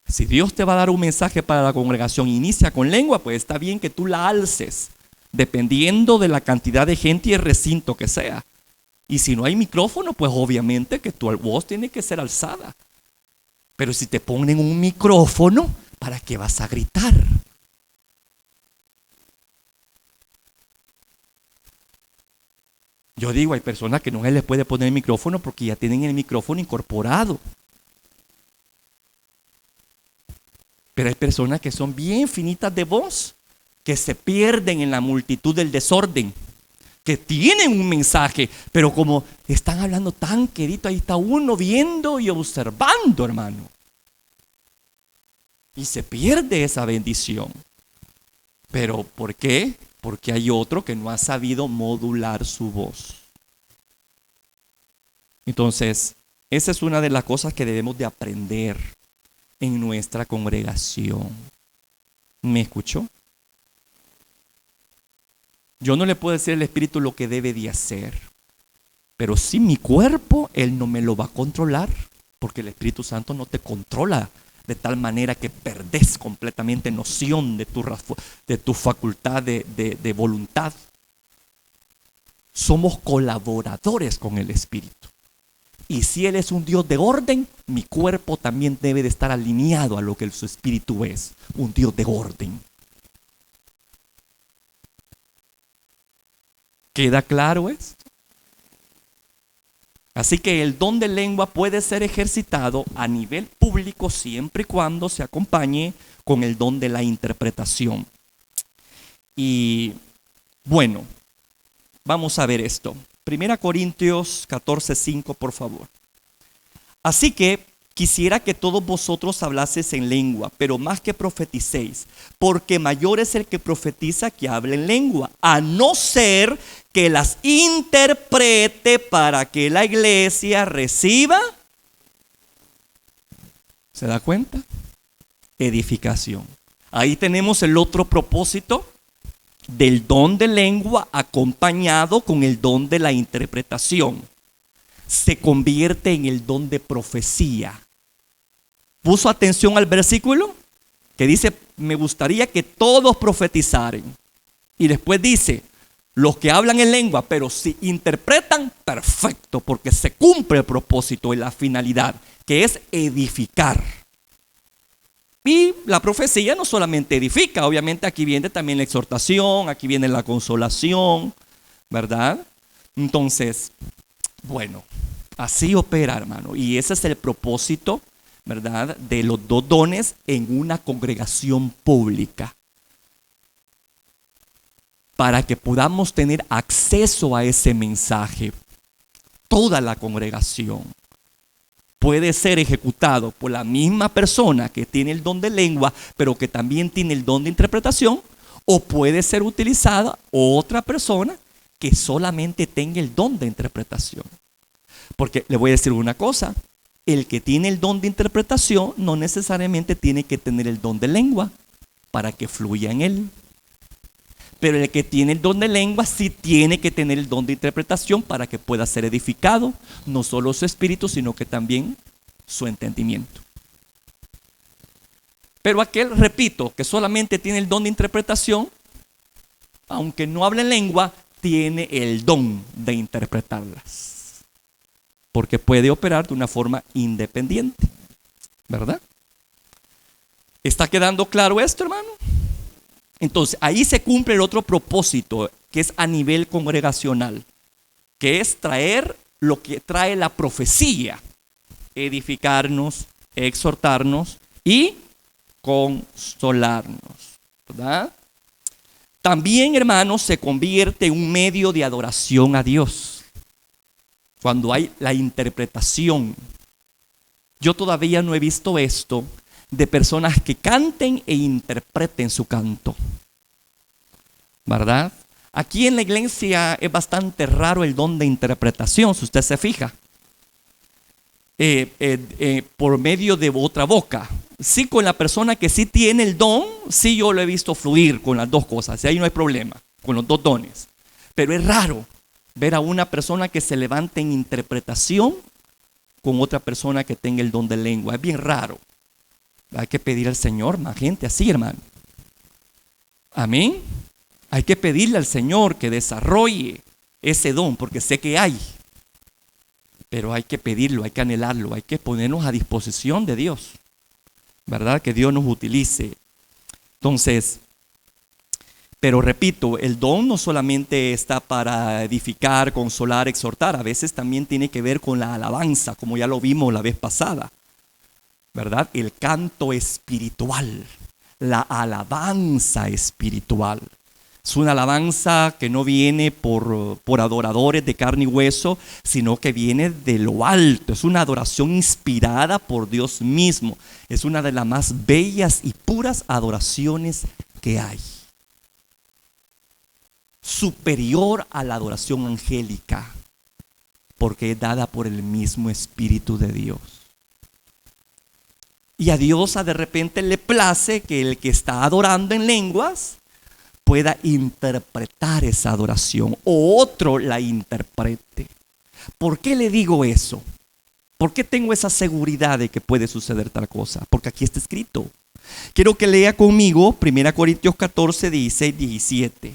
Si Dios te va a dar un mensaje para la congregación, inicia con lengua, pues está bien que tú la alces, dependiendo de la cantidad de gente y el recinto que sea. Y si no hay micrófono, pues obviamente que tu voz tiene que ser alzada. Pero si te ponen un micrófono, ¿para qué vas a gritar? Yo digo, hay personas que no se les puede poner el micrófono porque ya tienen el micrófono incorporado. Pero hay personas que son bien finitas de voz, que se pierden en la multitud del desorden, que tienen un mensaje, pero como están hablando tan quedito, ahí está uno viendo y observando, hermano. Y se pierde esa bendición. ¿Pero por qué? Porque hay otro que no ha sabido modular su voz. Entonces, esa es una de las cosas que debemos de aprender en nuestra congregación. ¿Me escuchó? Yo no le puedo decir al Espíritu lo que debe de hacer, pero sí mi cuerpo, Él no me lo va a controlar, porque el Espíritu Santo no te controla de tal manera que perdés completamente noción de tu facultad de voluntad. Somos colaboradores con el Espíritu. Y si Él es un Dios de orden, mi cuerpo también debe de estar alineado a lo que su Espíritu es, un Dios de orden. ¿Queda claro esto? Así que el don de lengua puede ser ejercitado a nivel público siempre y cuando se acompañe con el don de la interpretación. Y bueno, vamos a ver esto. 1 Corintios 14:5, por favor. Así que quisiera que todos vosotros hablaseis en lengua, pero más que profeticéis, porque mayor es el que profetiza que hable en lengua, a no ser que las interprete para que la iglesia reciba. ¿Se da cuenta? Edificación. Ahí tenemos el otro propósito del don de lengua acompañado con el don de la interpretación. Se convierte en el don de profecía. ¿Puso atención al versículo? Que dice, me gustaría que todos profetizaran. Y después dice, los que hablan en lengua, pero si interpretan, perfecto, porque se cumple el propósito y la finalidad, que es edificar. Y la profecía no solamente edifica, obviamente aquí viene también la exhortación, aquí viene la consolación, ¿verdad? Entonces, bueno, así opera, hermano, y ese es el propósito, ¿verdad?, de los dos dones en una congregación pública, para que podamos tener acceso a ese mensaje, toda la congregación. Puede ser ejecutado por la misma persona que tiene el don de lengua, pero que también tiene el don de interpretación, o puede ser utilizada otra persona que solamente tenga el don de interpretación. Porque le voy a decir una cosa, el que tiene el don de interpretación no necesariamente tiene que tener el don de lengua para que fluya en él. Pero el que tiene el don de lengua sí tiene que tener el don de interpretación para que pueda ser edificado, no solo su espíritu, sino que también su entendimiento. Pero aquel, repito, que solamente tiene el don de interpretación, aunque no hable en lengua, tiene el don de interpretarlas, porque puede operar de una forma independiente, ¿verdad? ¿Está quedando claro esto, hermano? Entonces, ahí se cumple el otro propósito, que es a nivel congregacional, que es traer lo que trae la profecía, edificarnos, exhortarnos y consolarnos, ¿verdad? También, hermanos, se convierte en un medio de adoración a Dios. Cuando hay la interpretación. Yo todavía no he visto esto de personas que canten e interpreten su canto, ¿verdad? Aquí en la iglesia es bastante raro el don de interpretación, si usted se fija. Por medio de otra boca. Sí, con la persona que sí tiene el don, sí yo lo he visto fluir con las dos cosas. Y ahí no hay problema, con los dos dones. Pero es raro ver a una persona que se levante en interpretación con otra persona que tenga el don de lengua. Es bien raro. Hay que pedir al Señor más gente así, hermano. Amén. Hay que pedirle al Señor que desarrolle ese don, porque sé que hay. Pero hay que pedirlo, hay que anhelarlo, hay que ponernos a disposición de Dios, ¿verdad? Que Dios nos utilice. Entonces, pero repito, el don no solamente está para edificar, consolar, exhortar. A veces también tiene que ver con la alabanza, como ya lo vimos la vez pasada, ¿verdad? El canto espiritual, la alabanza espiritual. Es una alabanza que no viene por adoradores de carne y hueso, sino que viene de lo alto. Es una adoración inspirada por Dios mismo. Es una de las más bellas y puras adoraciones que hay. Superior a la adoración angélica, porque es dada por el mismo Espíritu de Dios. Y a Dios de repente le place que el que está adorando en lenguas pueda interpretar esa adoración o otro la interprete. ¿Por qué le digo eso? ¿Por qué tengo esa seguridad de que puede suceder tal cosa? Porque aquí está escrito. Quiero que lea conmigo 1 Corintios 14, 16, 17.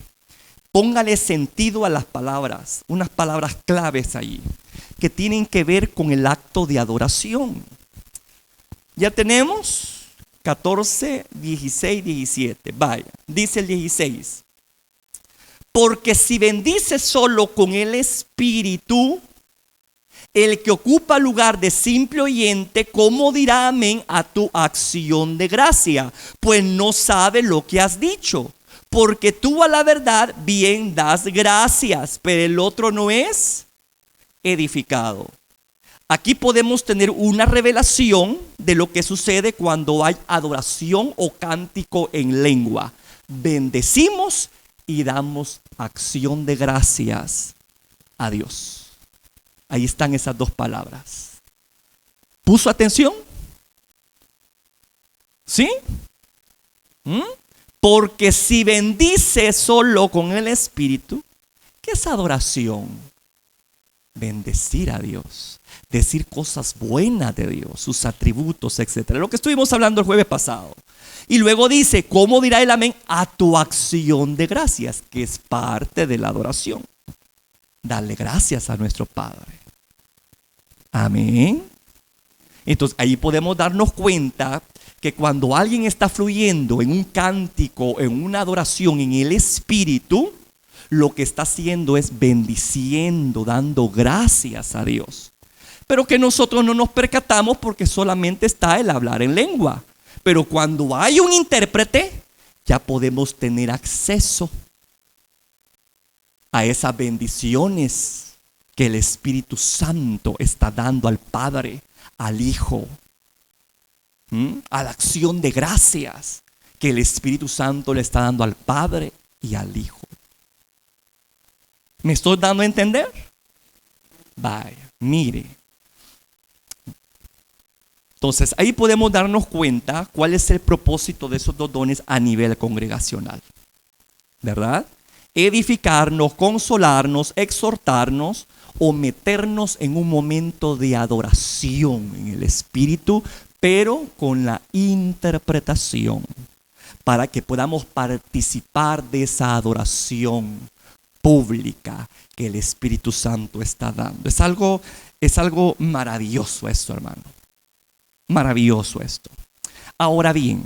Póngale sentido a las palabras, unas palabras claves ahí, que tienen que ver con el acto de adoración. Ya tenemos 14, 16, 17. Vaya, dice el 16. Porque si bendices solo con el Espíritu, el que ocupa lugar de simple oyente, ¿cómo dirá amén a tu acción de gracia? Pues no sabe lo que has dicho. Porque tú a la verdad bien das gracias, pero el otro no es edificado. Aquí podemos tener una revelación de lo que sucede cuando hay adoración o cántico en lengua. Bendecimos y damos acción de gracias a Dios. Ahí están esas dos palabras. ¿Puso atención? ¿Sí? Porque si bendice solo con el Espíritu, ¿qué es adoración? Bendecir a Dios. Decir cosas buenas de Dios, sus atributos, etc. Lo que estuvimos hablando el jueves pasado. Y luego dice, ¿cómo dirá el amén a tu acción de gracias? Que es parte de la adoración. Darle gracias a nuestro Padre. Amén. Entonces ahí podemos darnos cuenta que cuando alguien está fluyendo en un cántico, en una adoración en el Espíritu, lo que está haciendo es bendiciendo, dando gracias a Dios. Pero que nosotros no nos percatamos porque solamente está el hablar en lengua. Pero cuando hay un intérprete, ya podemos tener acceso a esas bendiciones que el Espíritu Santo está dando al Padre, al Hijo, a la acción de gracias que el Espíritu Santo le está dando al Padre y al Hijo. ¿Me estoy dando a entender? Vaya, mire. Entonces, ahí podemos darnos cuenta cuál es el propósito de esos dos dones a nivel congregacional. ¿Verdad? Edificarnos, consolarnos, exhortarnos o meternos en un momento de adoración en el Espíritu, pero con la interpretación, para que podamos participar de esa adoración pública que el Espíritu Santo está dando. Es algo maravilloso esto, hermano. Maravilloso esto. Ahora bien,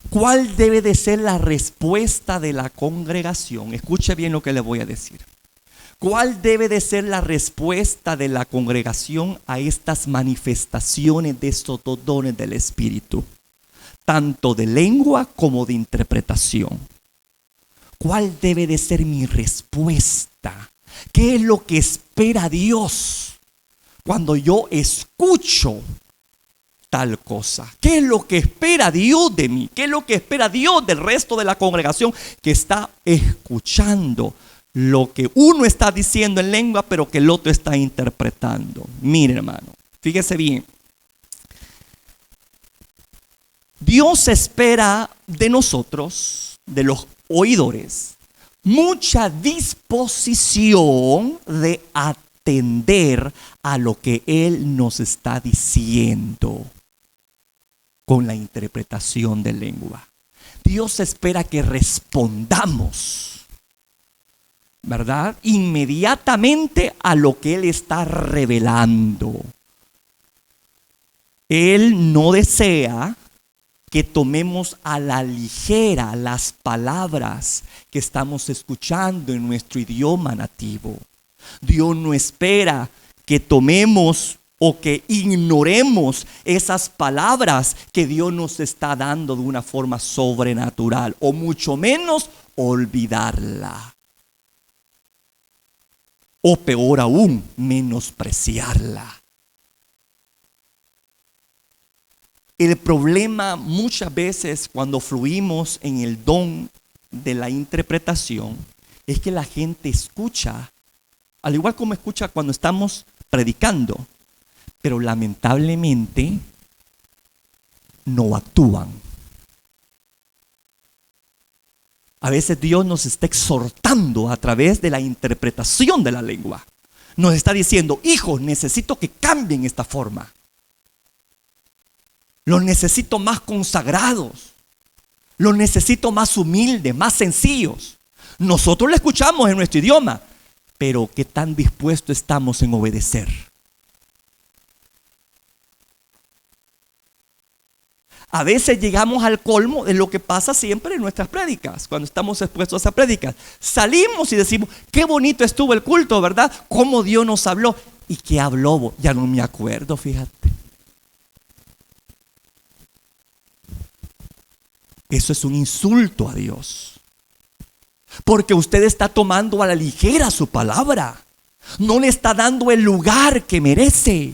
¿cuál debe de ser la respuesta de la congregación? Escuche bien lo que le voy a decir. ¿Cuál debe de ser la respuesta de la congregación a estas manifestaciones de estos dos dones del Espíritu? Tanto de lengua como de interpretación. ¿Cuál debe de ser mi respuesta? ¿Qué es lo que espera Dios cuando yo escucho tal cosa? ¿Qué es lo que espera Dios de mí? ¿Qué es lo que espera Dios del resto de la congregación que está escuchando lo que uno está diciendo en lengua, pero que el otro está interpretando? Mire, hermano, fíjese bien. Dios espera de nosotros, de los oidores, mucha disposición de atender a lo que Él nos está diciendo con la interpretación de lengua. Dios espera que respondamos, ¿verdad?, inmediatamente a lo que Él está revelando. Él no desea que tomemos a la ligera las palabras que estamos escuchando en nuestro idioma nativo. Dios no espera que tomemos o que ignoremos esas palabras que Dios nos está dando de una forma sobrenatural, o mucho menos olvidarla. O peor aún, menospreciarla. El problema muchas veces cuando fluimos en el don de la interpretación es que la gente escucha, al igual como escucha cuando estamos predicando, pero lamentablemente no actúan. A veces Dios nos está exhortando a través de la interpretación de la lengua. Nos está diciendo: hijos, necesito que cambien esta forma. Los necesito más consagrados. Los necesito más humildes, más sencillos. Nosotros le escuchamos en nuestro idioma, pero ¿qué tan dispuestos estamos en obedecer? A veces llegamos al colmo de lo que pasa siempre en nuestras prédicas, cuando estamos expuestos a prédicas. Salimos y decimos: qué bonito estuvo el culto, ¿verdad? Cómo Dios nos habló. ¿Y qué habló? Ya no me acuerdo, fíjate. Eso es un insulto a Dios, porque usted está tomando a la ligera su palabra. No le está dando el lugar que merece.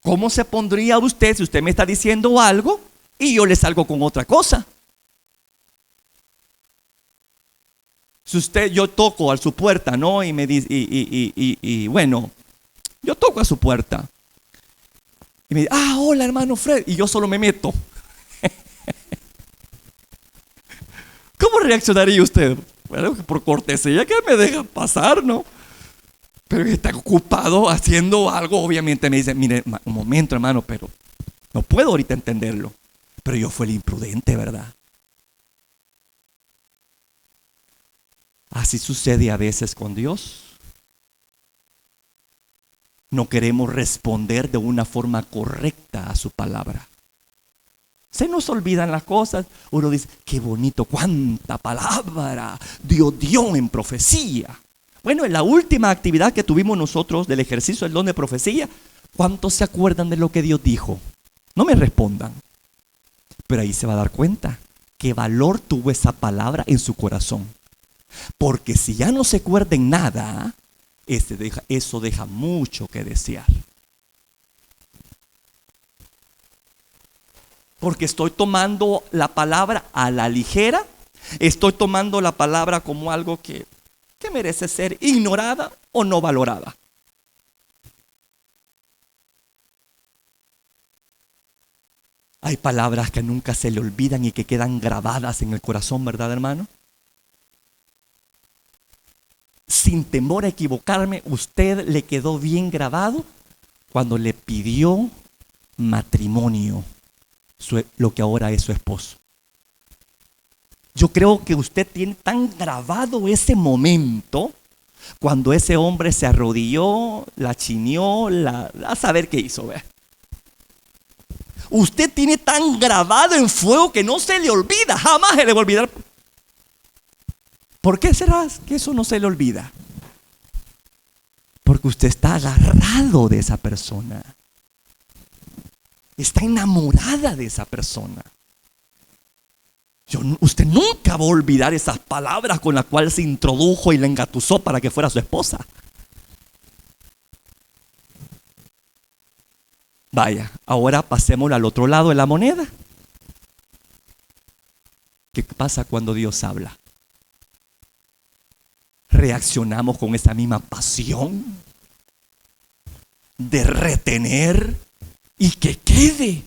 ¿Cómo se pondría usted si usted me está diciendo algo y yo le salgo con otra cosa? Si yo toco a su puerta, ¿no? Y me dice, bueno, yo toco a su puerta y me dice: hola, hermano Fred, y yo solo me meto. ¿Cómo reaccionaría usted? Bueno, por cortesía que me deja pasar, ¿no? Pero está ocupado haciendo algo, obviamente me dice: mire, un momento, hermano, pero no puedo ahorita entenderlo. Pero yo fui el imprudente, ¿verdad? Así sucede a veces con Dios. No queremos responder de una forma correcta a su palabra. Se nos olvidan las cosas. Uno dice: qué bonito, cuánta palabra Dios dio en profecía. Bueno, en la última actividad que tuvimos nosotros del ejercicio del don de profecía, ¿cuántos se acuerdan de lo que Dios dijo? No me respondan. Pero ahí se va a dar cuenta qué valor tuvo esa palabra en su corazón. Porque si ya no se acuerda en nada, eso deja mucho que desear. Porque estoy tomando la palabra a la ligera. Estoy tomando la palabra como algo que merece ser ignorada o no valorada. Hay palabras que nunca se le olvidan y que quedan grabadas en el corazón, ¿verdad, hermano? Sin temor a equivocarme, usted le quedó bien grabado cuando le pidió matrimonio, lo que ahora es su esposo. Yo creo que usted tiene tan grabado ese momento cuando ese hombre se arrodilló, la chineó, a saber qué hizo, ¿ve? Usted tiene tan grabado en fuego que no se le olvida, jamás se le va a olvidar. ¿Por qué será que eso no se le olvida? Porque usted está agarrado de esa persona. Está enamorada de esa persona. Usted nunca va a olvidar esas palabras con las cuales se introdujo y la engatusó para que fuera su esposa. Vaya, ahora pasemos al otro lado de la moneda. ¿Qué pasa cuando Dios habla? ¿Reaccionamos con esa misma pasión de retener y que quede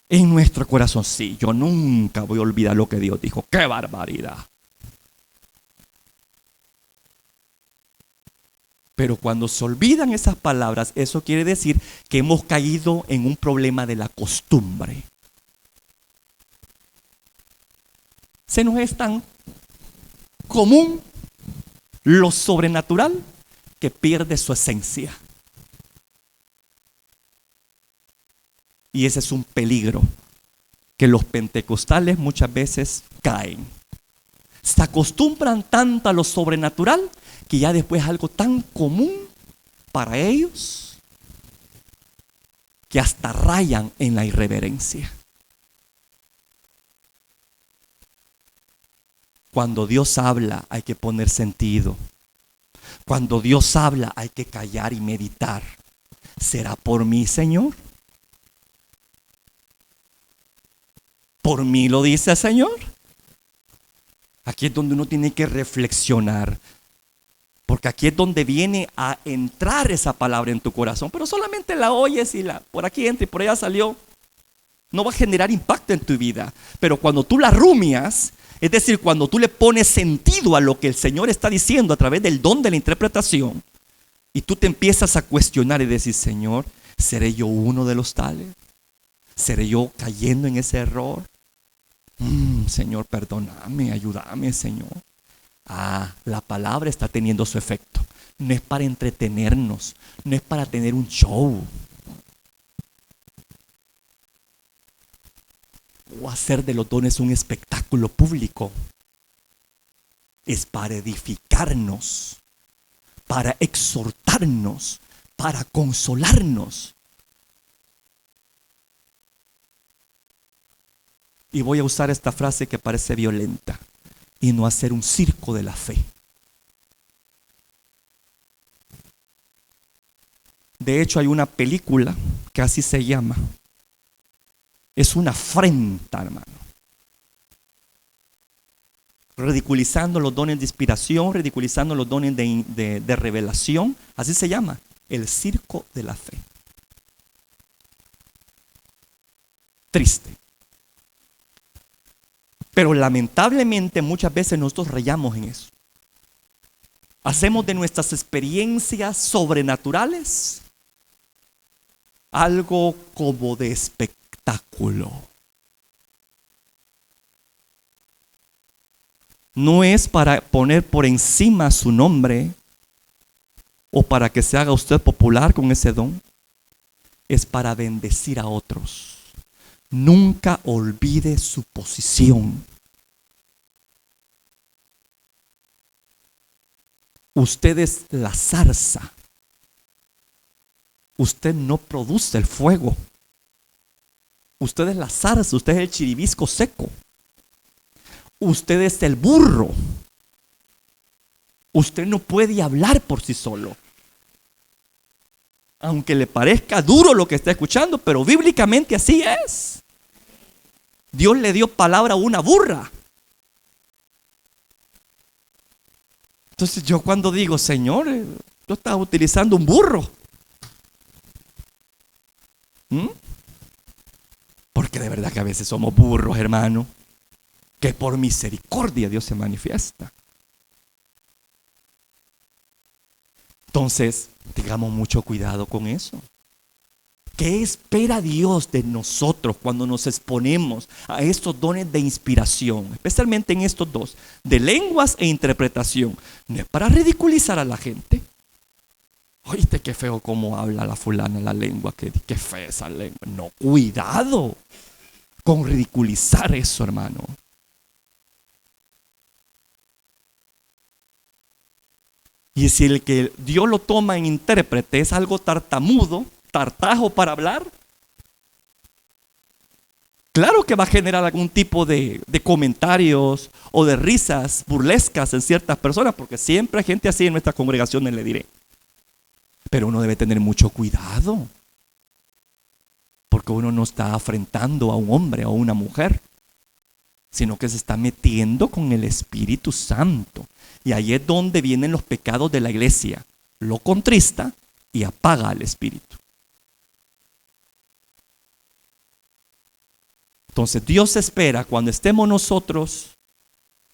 en nuestro corazón? Sí, yo nunca voy a olvidar lo que Dios dijo. ¡Qué barbaridad! Pero cuando se olvidan esas palabras, eso quiere decir que hemos caído en un problema de la costumbre. Se nos es tan común lo sobrenatural que pierde su esencia. Y ese es un peligro que los pentecostales muchas veces caen. Se acostumbran tanto a lo sobrenatural que ya después es algo tan común para ellos que hasta rayan en la irreverencia. Cuando Dios habla hay que poner sentido. Cuando Dios habla hay que callar y meditar. ¿Será por mí, Señor? ¿Por mí lo dice el Señor? Aquí es donde uno tiene que reflexionar. Porque aquí es donde viene a entrar esa palabra en tu corazón. Pero solamente la oyes y por aquí entra y por allá salió. No va a generar impacto en tu vida. Pero cuando tú la rumias, es decir, cuando tú le pones sentido a lo que el Señor está diciendo a través del don de la interpretación, y tú te empiezas a cuestionar y decir, Señor, ¿seré yo uno de los tales? ¿Seré yo cayendo en ese error? Señor, perdóname, ayúdame, Señor. La palabra está teniendo su efecto. No es para entretenernos, no es para tener un show o hacer de los dones un espectáculo público. Es para edificarnos, para exhortarnos, para consolarnos. Y voy a usar esta frase que parece violenta: y no hacer un circo de la fe. De hecho, hay una película que así se llama. Es una afrenta, hermano. Ridiculizando los dones de inspiración, ridiculizando los dones de revelación. Así se llama, el circo de la fe. Triste. Pero lamentablemente muchas veces nosotros rayamos en eso. Hacemos de nuestras experiencias sobrenaturales algo como de espectáculo. No es para poner por encima su nombre o para que se haga usted popular con ese don. Es para bendecir a otros. Nunca olvide su posición. Usted es la zarza. Usted no produce el fuego. Usted es la zarza, usted es el chiribisco seco. Usted es el burro. Usted no puede hablar por sí solo. Aunque le parezca duro lo que está escuchando, pero bíblicamente así es. Dios le dio palabra a una burra. Entonces yo cuando digo, Señor, yo estaba utilizando un burro. Porque de verdad que a veces somos burros, hermano. Que por misericordia Dios se manifiesta. Entonces, tengamos mucho cuidado con eso. ¿Qué espera Dios de nosotros cuando nos exponemos a estos dones de inspiración? Especialmente en estos dos, de lenguas e interpretación. No es para ridiculizar a la gente. Oíste qué feo cómo habla la fulana la lengua, qué fea esa lengua. No, cuidado con ridiculizar eso, hermano. Y si el que Dios lo toma en intérprete es algo tartamudo, tartajo para hablar, claro que va a generar algún tipo de comentarios o de risas burlescas en ciertas personas, porque siempre hay gente así en nuestras congregaciones, le diré. Pero uno debe tener mucho cuidado, porque uno no está afrentando a un hombre o a una mujer, sino que se está metiendo con el Espíritu Santo. Y ahí es donde vienen los pecados de la iglesia. Lo contrista y apaga al Espíritu. Entonces Dios espera cuando estemos nosotros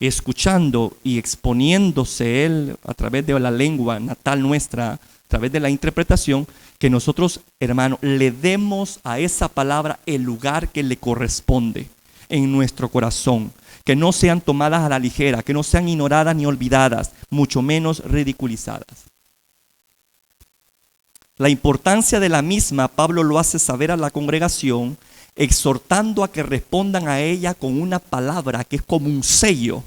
escuchando y exponiéndose Él a través de la lengua natal nuestra, a través de la interpretación, que nosotros, hermano, le demos a esa palabra el lugar que le corresponde en nuestro corazón. Que no sean tomadas a la ligera, que no sean ignoradas ni olvidadas, mucho menos ridiculizadas. La importancia de la misma, Pablo lo hace saber a la congregación, exhortando a que respondan a ella con una palabra que es como un sello.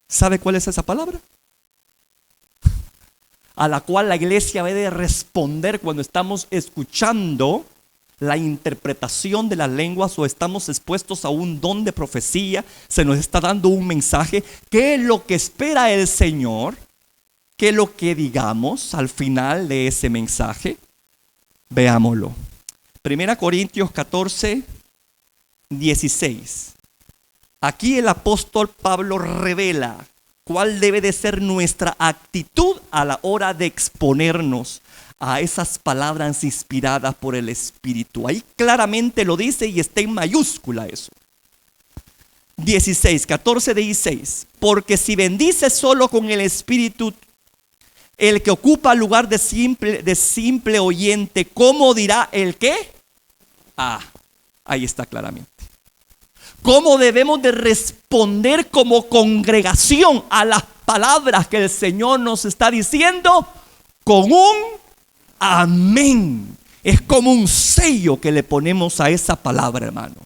¿Sabe cuál es esa palabra? A la cual la iglesia debe responder cuando estamos escuchando la interpretación de las lenguas o estamos expuestos a un don de profecía, se nos está dando un mensaje. ¿Qué es lo que espera el Señor? ¿Qué es lo que digamos al final de ese mensaje? Veámoslo. 1 Corintios 14, 16. Aquí el apóstol Pablo revela cuál debe de ser nuestra actitud a la hora de exponernos a esas palabras inspiradas por el Espíritu. Ahí claramente lo dice y está en mayúscula eso. 14, 16. Porque si bendice solo con el Espíritu, el que ocupa el lugar de simple oyente, ¿cómo dirá el qué? Ahí está claramente. ¿Cómo debemos de responder como congregación a las palabras que el Señor nos está diciendo? Con un amén. Es como un sello que le ponemos a esa palabra, hermano.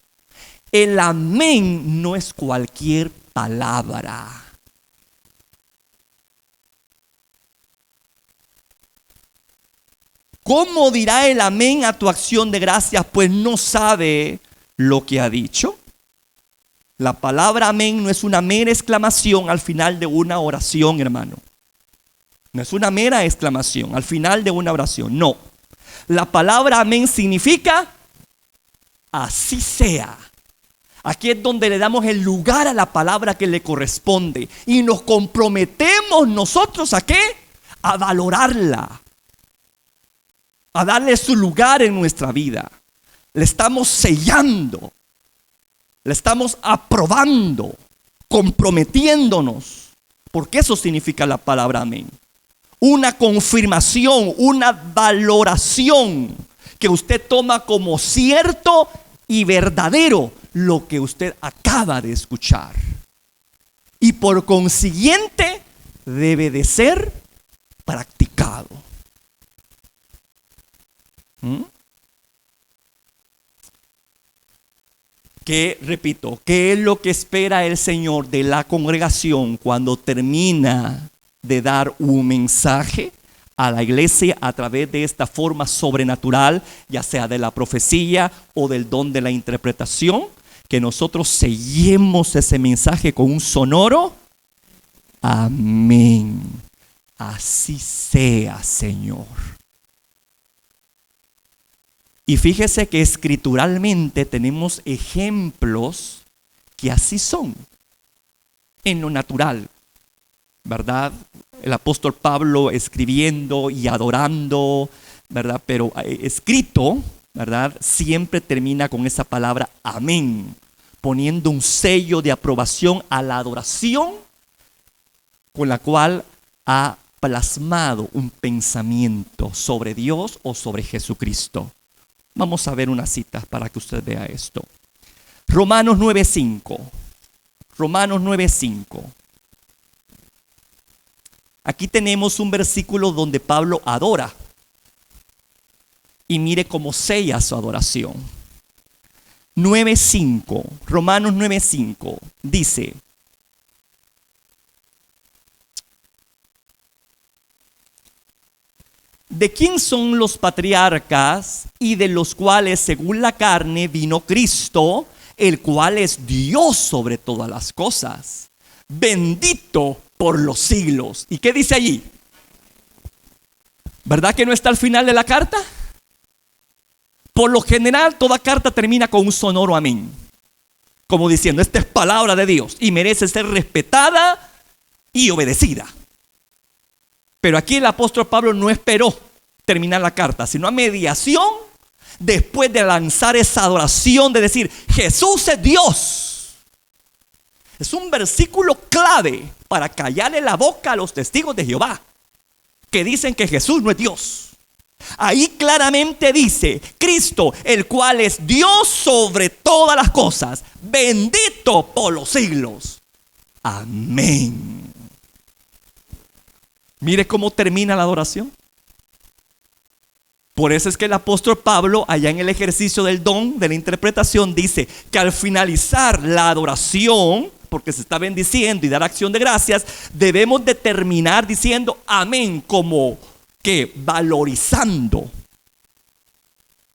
El amén no es cualquier palabra. ¿Cómo dirá el amén a tu acción de gracias? Pues no sabe lo que ha dicho. La palabra amén no es una mera exclamación al final de una oración, hermano. No es una mera exclamación al final de una oración, no. La palabra amén significa así sea. Aquí es donde le damos el lugar a la palabra que le corresponde y nos comprometemos nosotros ¿a qué? A valorarla, a darle su lugar en nuestra vida. Le estamos sellando, le estamos aprobando, comprometiéndonos, porque eso significa la palabra amén. Una confirmación, una valoración que usted toma como cierto y verdadero lo que usted acaba de escuchar. Y por consiguiente debe de ser practicado. Repito, ¿qué es lo que espera el Señor de la congregación cuando termina de dar un mensaje a la iglesia a través de esta forma sobrenatural, ya sea de la profecía o del don de la interpretación? Que nosotros sellemos ese mensaje con un sonoro amén. Así sea, Señor. Y fíjese que escrituralmente tenemos ejemplos que así son en lo natural, ¿verdad? El apóstol Pablo escribiendo y adorando, ¿verdad? Pero escrito, ¿verdad? Siempre termina con esa palabra amén, poniendo un sello de aprobación a la adoración con la cual ha plasmado un pensamiento sobre Dios o sobre Jesucristo. Vamos a ver unas citas para que usted vea esto. Romanos 9:5. Romanos 9:5. Aquí tenemos un versículo donde Pablo adora. Y mire cómo sella su adoración. 9:5. Romanos 9:5 dice: ¿de quién son los patriarcas y de los cuales según la carne vino Cristo, el cual es Dios sobre todas las cosas, bendito por los siglos? ¿Y qué dice allí? ¿Verdad que no está al final de la carta? Por lo general, toda carta termina con un sonoro amén, como diciendo, esta es palabra de Dios y merece ser respetada y obedecida. Pero aquí el apóstol Pablo no esperó terminar la carta, sino a mediación, después de lanzar esa adoración de decir, Jesús es Dios. Es un versículo clave para callarle la boca a los testigos de Jehová, que dicen que Jesús no es Dios. Ahí claramente dice, Cristo, el cual es Dios sobre todas las cosas, bendito por los siglos. Amén. Mire cómo termina la adoración. Por eso es que el apóstol Pablo, allá en el ejercicio del don de la interpretación, dice que al finalizar la adoración, porque se está bendiciendo y dar acción de gracias, debemos de terminar diciendo amén, como que valorizando,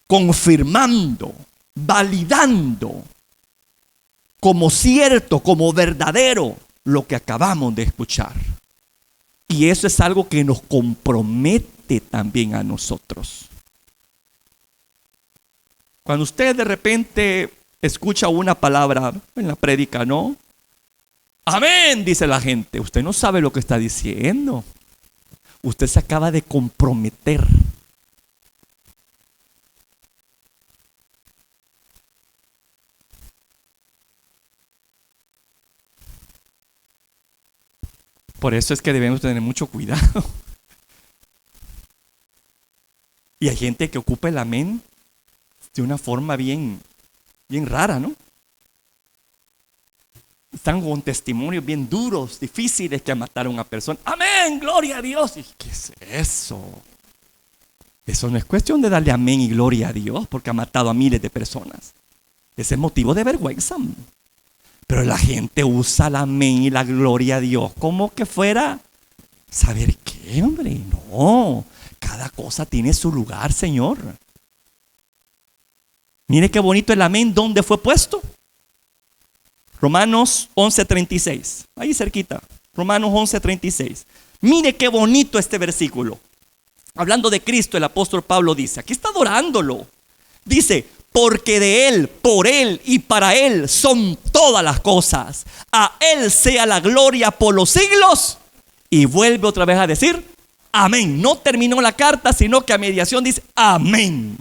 confirmando, validando como cierto, como verdadero lo que acabamos de escuchar. Y eso es algo que nos compromete también a nosotros. Cuando usted de repente escucha una palabra en la prédica, ¿no? Amén, dice la gente. Usted no sabe lo que está diciendo. Usted se acaba de comprometer. Por eso es que debemos tener mucho cuidado. Y hay gente que ocupa el amén de una forma bien rara, ¿no? Están con testimonios bien duros, difíciles, que mataron a una persona. Amén, gloria a Dios. ¿Y qué es eso? Eso no es cuestión de darle amén y gloria a Dios porque ha matado a miles de personas. Ese es motivo de vergüenza. Pero la gente usa el amén y la gloria a Dios como que fuera, ¿saber qué, hombre? No, cada cosa tiene su lugar, Señor. Mire qué bonito el amén, ¿dónde fue puesto? Romanos 11:36, ahí cerquita, Romanos 11:36. Mire qué bonito este versículo. Hablando de Cristo, el apóstol Pablo dice, aquí está adorándolo. Dice, porque de Él, por Él y para Él son todas las cosas. A Él sea la gloria por los siglos. Y vuelve otra vez a decir, amén. No terminó la carta, sino que a mediación dice, amén.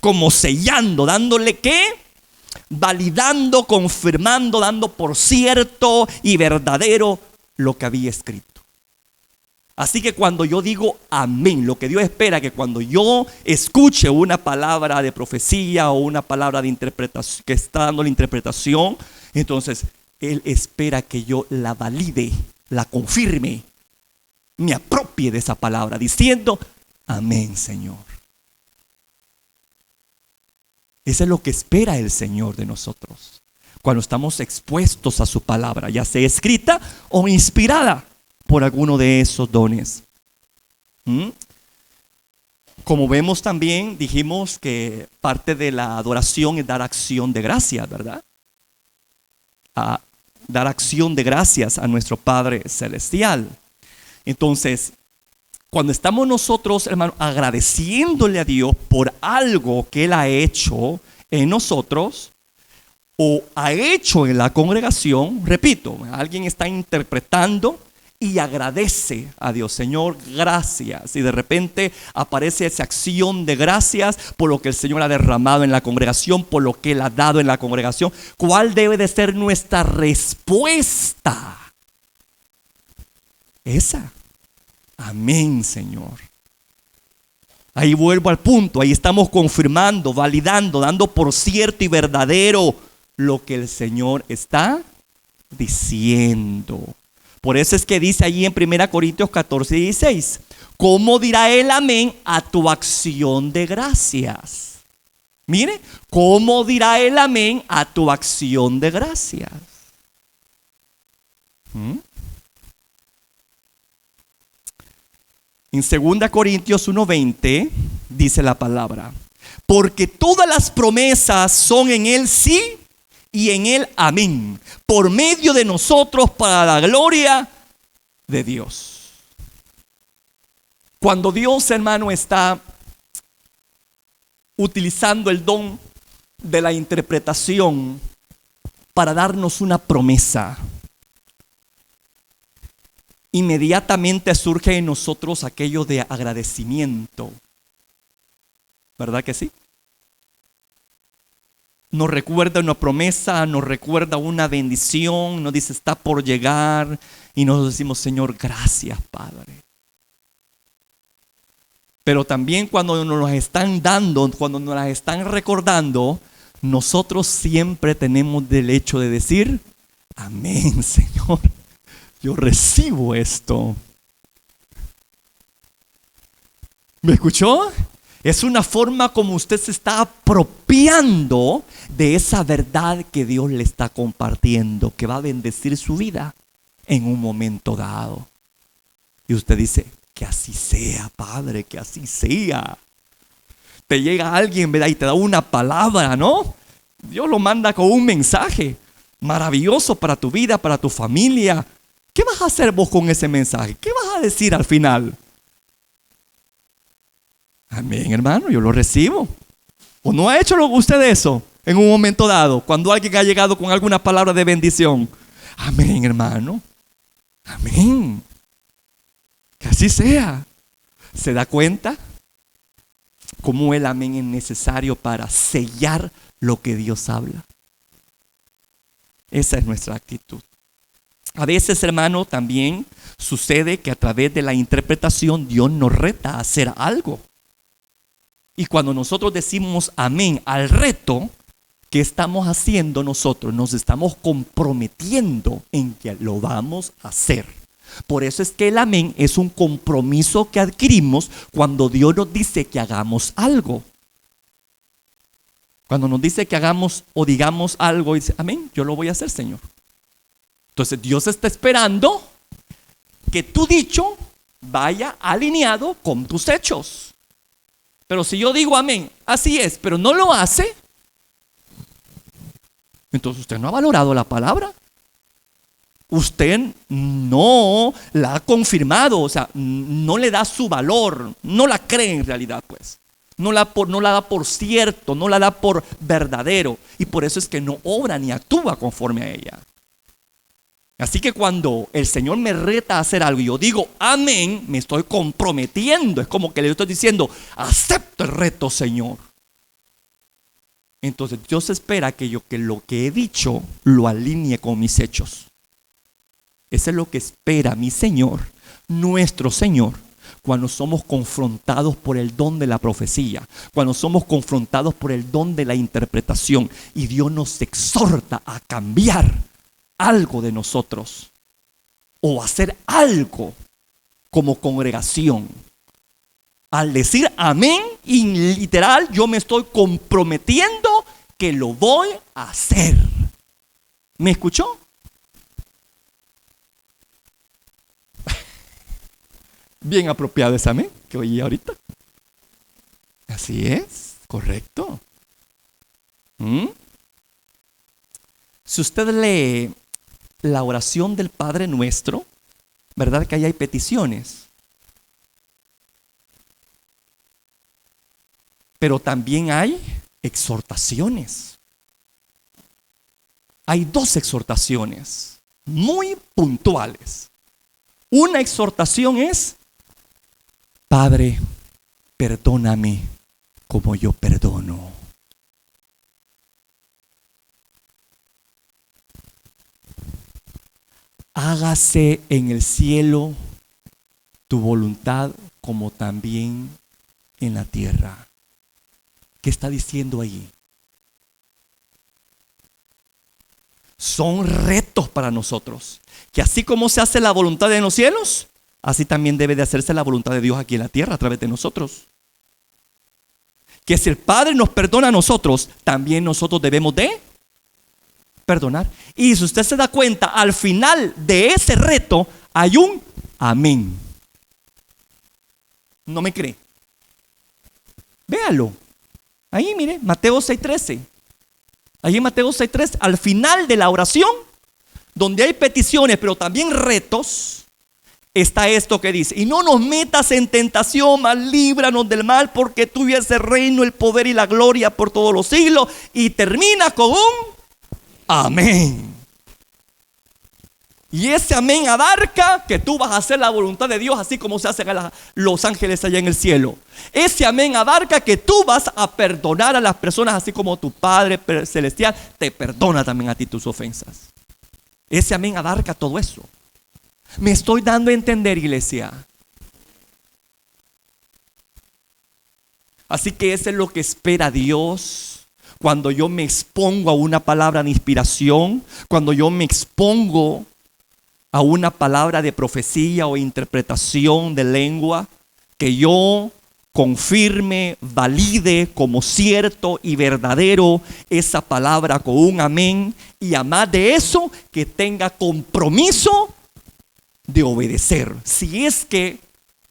Como sellando, dándole ¿qué? Validando, confirmando, dando por cierto y verdadero lo que había escrito. Así que cuando yo digo amén, lo que Dios espera que cuando yo escuche una palabra de profecía o una palabra de interpretación, que está dando la interpretación, entonces Él espera que yo la valide, la confirme, me apropie de esa palabra diciendo amén, Señor. Eso es lo que espera el Señor de nosotros cuando estamos expuestos a su palabra, ya sea escrita o inspirada por alguno de esos dones. Como vemos también, dijimos que parte de la adoración es dar acción de gracias, ¿verdad? A dar acción de gracias a nuestro Padre Celestial. Entonces, cuando estamos nosotros, hermano, agradeciéndole a Dios por algo que Él ha hecho en nosotros o ha hecho en la congregación, repito, alguien está interpretando y agradece a Dios, Señor, gracias. Y de repente aparece esa acción de gracias por lo que el Señor ha derramado en la congregación, por lo que Él ha dado en la congregación. ¿Cuál debe de ser nuestra respuesta? Esa. Amén, Señor. Ahí vuelvo al punto, ahí estamos confirmando, validando, dando por cierto y verdadero lo que el Señor está diciendo. Por eso es que dice allí en 1 Corintios 14:16, ¿cómo dirá el amén a tu acción de gracias? Mire, ¿cómo dirá el amén a tu acción de gracias? En 2 Corintios 1:20 dice la palabra: porque todas las promesas son en Él sí y en Él amén, por medio de nosotros para la gloria de Dios. Cuando Dios, hermano, está utilizando el don de la interpretación para darnos una promesa, inmediatamente surge en nosotros aquello de agradecimiento. ¿Verdad que sí? Nos recuerda una promesa, nos recuerda una bendición, nos dice está por llegar y nos decimos: Señor, gracias, Padre. Pero también cuando nos las están dando, cuando nos las están recordando, nosotros siempre tenemos derecho de decir: amén, Señor, yo recibo esto. ¿Me escuchó? Es una forma como usted se está apropiando de esa verdad que Dios le está compartiendo, que va a bendecir su vida en un momento dado. Y usted dice: que así sea, Padre, que así sea. Te llega alguien, ¿verdad? Y te da una palabra, ¿no? Dios lo manda con un mensaje maravilloso para tu vida, para tu familia. ¿Qué vas a hacer vos con ese mensaje? ¿Qué vas a decir al final? Amén, hermano, yo lo recibo. ¿O no ha hecho usted eso en un momento dado, cuando alguien ha llegado con alguna palabra de bendición? Amén, hermano. Amén. Que así sea. ¿Se da cuenta cómo el amén es necesario para sellar lo que Dios habla? Esa es nuestra actitud. A veces, hermano, también sucede que a través de la interpretación Dios nos reta a hacer algo. Y cuando nosotros decimos amén al reto, ¿qué estamos haciendo nosotros? Nos estamos comprometiendo en que lo vamos a hacer. Por eso es que el amén es un compromiso que adquirimos cuando Dios nos dice que hagamos algo. Cuando nos dice que hagamos o digamos algo, dice: amén, yo lo voy a hacer, Señor. Entonces Dios está esperando que tu dicho vaya alineado con tus hechos. Pero si yo digo amén, así es, pero no lo hace, entonces usted no ha valorado la palabra. Usted no la ha confirmado, o sea, no le da su valor, no la cree en realidad, pues. No la da por cierto, no la da por verdadero. Y por eso es que no obra ni actúa conforme a ella. Así que cuando el Señor me reta a hacer algo y yo digo amén, me estoy comprometiendo. Es como que le estoy diciendo: acepto el reto, Señor. Entonces Dios espera que lo que he dicho lo alinee con mis hechos. Eso es lo que espera mi Señor, nuestro Señor, cuando somos confrontados por el don de la profecía, cuando somos confrontados por el don de la interpretación y Dios nos exhorta a cambiar algo de nosotros o hacer algo como congregación. Al decir amén, y literal, yo me estoy comprometiendo que lo voy a hacer. ¿Me escuchó? Bien apropiado ese amén que oí ahorita. Así es, correcto. Si usted lee la oración del Padre Nuestro, ¿verdad que ahí hay peticiones? Pero también hay exhortaciones. Hay dos exhortaciones muy puntuales. Una exhortación es: Padre, perdóname como yo perdono. Hágase en el cielo tu voluntad como también en la tierra. ¿Qué está diciendo allí? Son retos para nosotros. Que así como se hace la voluntad en los cielos, así también debe de hacerse la voluntad de Dios aquí en la tierra a través de nosotros. Que si el Padre nos perdona a nosotros, también nosotros debemos de perdonar. Y si usted se da cuenta, al final de ese reto hay un amén. ¿No me cree? Véalo. Ahí, mire, Mateo 6:13. Ahí en Mateo 6:13, al final de la oración, donde hay peticiones, pero también retos, está esto que dice: y no nos metas en tentación, mas líbranos del mal, porque tuyo es el reino, el poder y la gloria por todos los siglos. Y termina con un amén. Y ese amén abarca que tú vas a hacer la voluntad de Dios, así como se hacen los ángeles allá en el cielo. Ese amén abarca que tú vas a perdonar a las personas, así como tu Padre Celestial te perdona también a ti tus ofensas. Ese amén abarca todo eso. Me estoy dando a entender, iglesia. Así que eso es lo que espera Dios cuando yo me expongo a una palabra de inspiración, cuando yo me expongo a una palabra de profecía o interpretación de lengua, que yo confirme, valide como cierto y verdadero esa palabra con un amén, y además de eso, que tenga compromiso de obedecer, si es que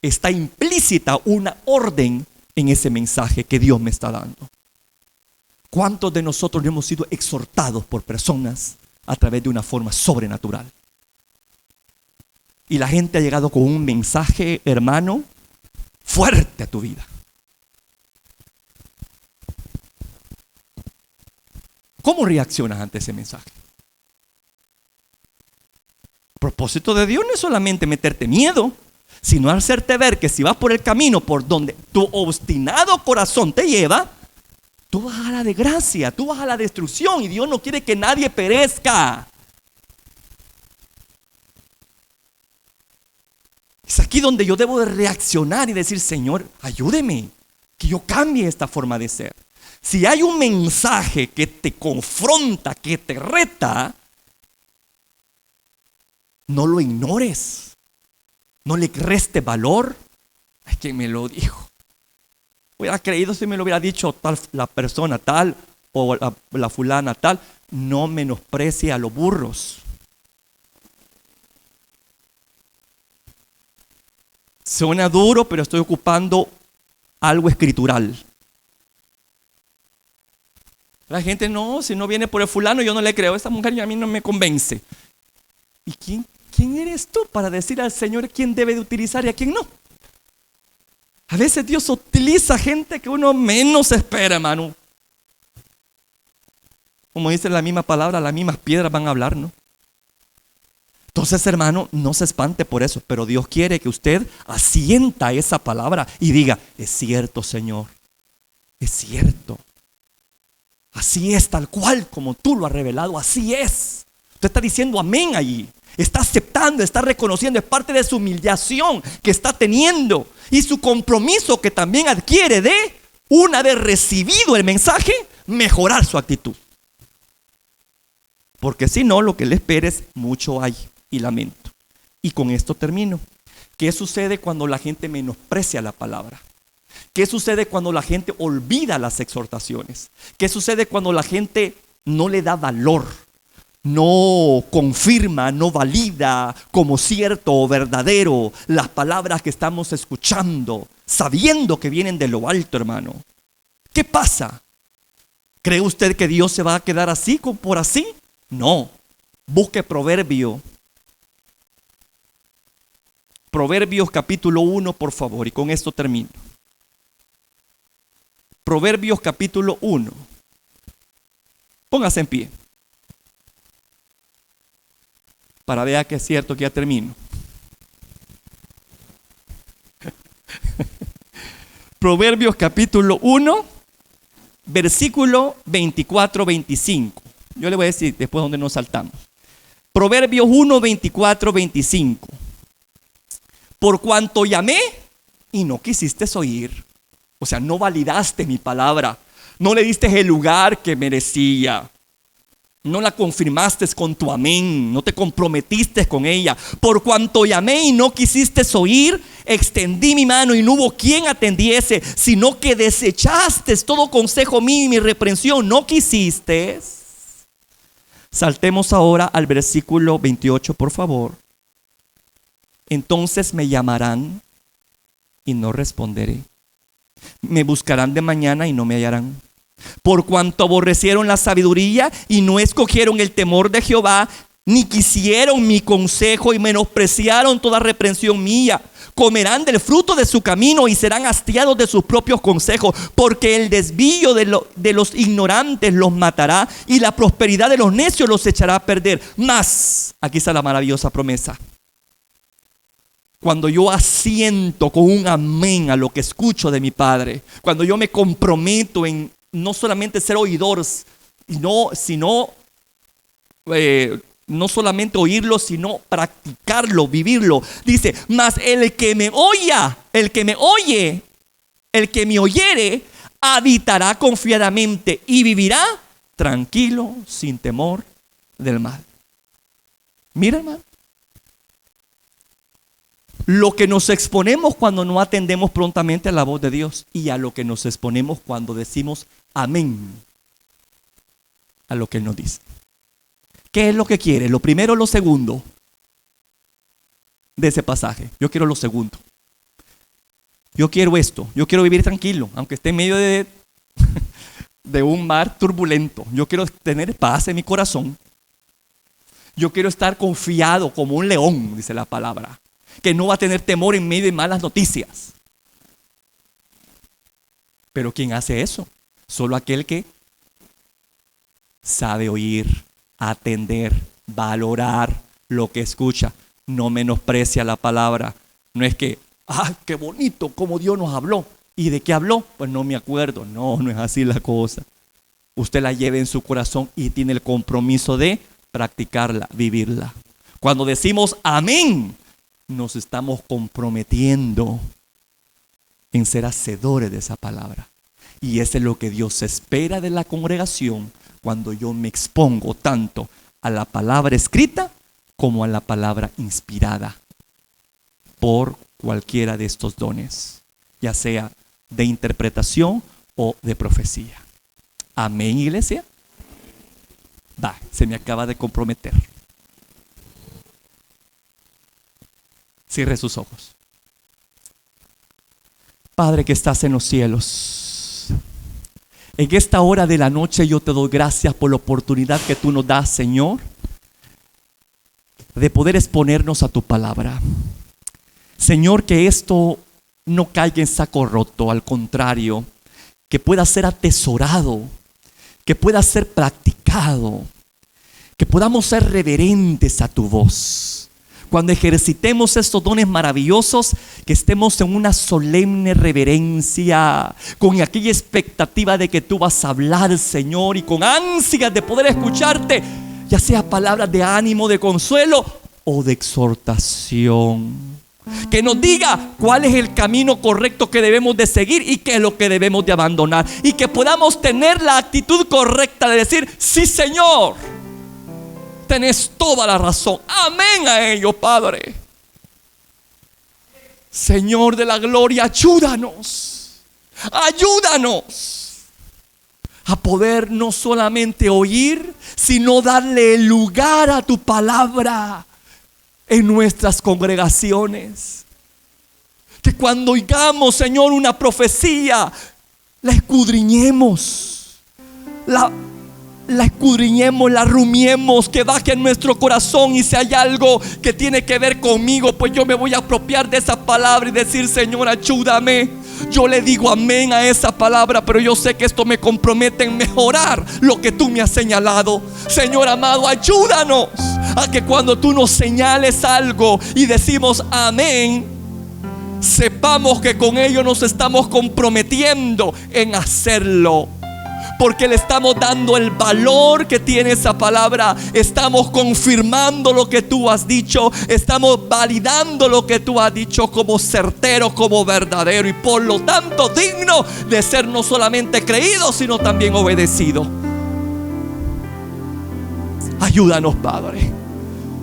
está implícita una orden en ese mensaje que Dios me está dando. ¿Cuántos de nosotros no hemos sido exhortados por personas a través de una forma sobrenatural? Y la gente ha llegado con un mensaje, hermano, fuerte a tu vida. ¿Cómo reaccionas ante ese mensaje? El propósito de Dios no es solamente meterte miedo, sino hacerte ver que si vas por el camino por donde tu obstinado corazón te lleva, tú vas a la desgracia, tú vas a la destrucción, y Dios no quiere que nadie perezca. Es aquí donde yo debo de reaccionar y decir: Señor, ayúdeme, que yo cambie esta forma de ser. Si hay un mensaje que te confronta, que te reta, no lo ignores, no le reste valor. Ay, ¿quién me lo dijo? Hubiera creído si me lo hubiera dicho tal, la persona tal, o la fulana tal. No menosprecie a los burros. Suena duro, pero estoy ocupando algo escritural. La gente: no, si no viene por el fulano, yo no le creo. Esta mujer a mí no me convence. ¿Y quién eres tú para decir al Señor quién debe de utilizar y a quién no? A veces Dios utiliza gente que uno menos espera, hermano. Como dice la misma palabra, las mismas piedras van a hablar, ¿no? Entonces, hermano, no se espante por eso, pero Dios quiere que usted asienta esa palabra y diga: es cierto, Señor, es cierto. Así es, tal cual como tú lo has revelado, así es. Usted está diciendo amén allí. Está aceptando, está reconociendo, es parte de su humillación que está teniendo y su compromiso que también adquiere de, una vez recibido el mensaje, mejorar su actitud. Porque si no, lo que le espera es mucho ay y lamento. Y con esto termino. ¿Qué sucede cuando la gente menosprecia la palabra? ¿Qué sucede cuando la gente olvida las exhortaciones? ¿Qué sucede cuando la gente no le da valor? No confirma, no valida como cierto o verdadero las palabras que estamos escuchando, sabiendo que vienen de lo alto, hermano. ¿Qué pasa? ¿Cree usted que Dios se va a quedar así, por así? No. Busque Proverbios capítulo 1, por favor, y con esto termino. Proverbios capítulo 1. Póngase en pie para ver que es cierto que ya termino. Proverbios capítulo 1, versículo 24-25. Yo le voy a decir después donde nos saltamos. Proverbios 1, 24-25. Por cuanto llamé y no quisiste oír. O sea, no validaste mi palabra. No le diste el lugar que merecía. No la confirmaste con tu amén. No te comprometiste con ella. Por cuanto llamé y no quisiste oír, extendí mi mano y no hubo quien atendiese, sino que desechaste todo consejo mío y mi reprensión. No quisiste. Saltemos ahora al versículo 28, por favor. Entonces me llamarán y no responderé. Me buscarán de mañana y no me hallarán. Por cuanto aborrecieron la sabiduría y no escogieron el temor de Jehová, ni quisieron mi consejo y menospreciaron toda reprensión mía, comerán del fruto de su camino y serán hastiados de sus propios consejos, porque el desvío de los ignorantes los matará y la prosperidad de los necios los echará a perder. Mas, aquí está la maravillosa promesa. Cuando yo asiento con un amén a lo que escucho de mi Padre, cuando yo me comprometo en no solamente ser oidor, sino no solamente oírlo, sino practicarlo, vivirlo. Dice, mas el que me oye, el que me oyere, habitará confiadamente y vivirá tranquilo, sin temor del mal. Mira, hermano, lo que nos exponemos cuando no atendemos prontamente a la voz de Dios y a lo que nos exponemos cuando decimos amén a lo que Él nos dice. ¿Qué es lo que quiere? ¿Lo primero o lo segundo de ese pasaje? Yo quiero lo segundo. Yo quiero esto. Yo quiero vivir tranquilo, aunque esté en medio de un mar turbulento. Yo quiero tener paz en mi corazón. Yo quiero estar confiado como un león, dice la palabra, que no va a tener temor en medio de malas noticias. Pero ¿quién hace eso? Solo aquel que sabe oír, atender, valorar lo que escucha. No menosprecia la palabra. No es que, qué bonito como Dios nos habló. ¿Y de qué habló? Pues no me acuerdo. No es así la cosa. Usted la lleva en su corazón y tiene el compromiso de practicarla, vivirla. Cuando decimos amén, nos estamos comprometiendo en ser hacedores de esa palabra. Y eso es lo que Dios espera de la congregación cuando yo me expongo tanto a la palabra escrita como a la palabra inspirada por cualquiera de estos dones, ya sea de interpretación o de profecía. Amén, iglesia. Se me acaba de comprometer. Cierre sus ojos. Padre que estás en los cielos, en esta hora de la noche yo te doy gracias por la oportunidad que tú nos das, Señor, de poder exponernos a tu palabra. Señor, que esto no caiga en saco roto, al contrario, que pueda ser atesorado, que pueda ser practicado, que podamos ser reverentes a tu voz. Cuando ejercitemos estos dones maravillosos, que estemos en una solemne reverencia, con aquella expectativa de que tú vas a hablar, Señor, y con ansias de poder escucharte, ya sea palabras de ánimo, de consuelo o de exhortación. Que nos diga cuál es el camino correcto que debemos de seguir y qué es lo que debemos de abandonar. Y que podamos tener la actitud correcta de decir, sí, Señor, tenés toda la razón. Amén a ello, Padre. Señor de la gloria, ayúdanos a poder no solamente oír, sino darle lugar a tu palabra en nuestras congregaciones. Que cuando oigamos, Señor, una profecía, la escudriñemos, la escudriñemos, la rumiemos, que baje en nuestro corazón, y si hay algo que tiene que ver conmigo, pues yo me voy a apropiar de esa palabra y decir, Señor, ayúdame. Yo le digo amén a esa palabra, pero yo sé que esto me compromete en mejorar lo que tú me has señalado. Señor amado, ayúdanos a que cuando tú nos señales algo y decimos amén, sepamos que con ello nos estamos comprometiendo en hacerlo, porque le estamos dando el valor que tiene esa palabra. Estamos confirmando lo que tú has dicho. Estamos validando lo que tú has dicho como certero, como verdadero, y por lo tanto digno de ser no solamente creído, sino también obedecido. Ayúdanos, Padre.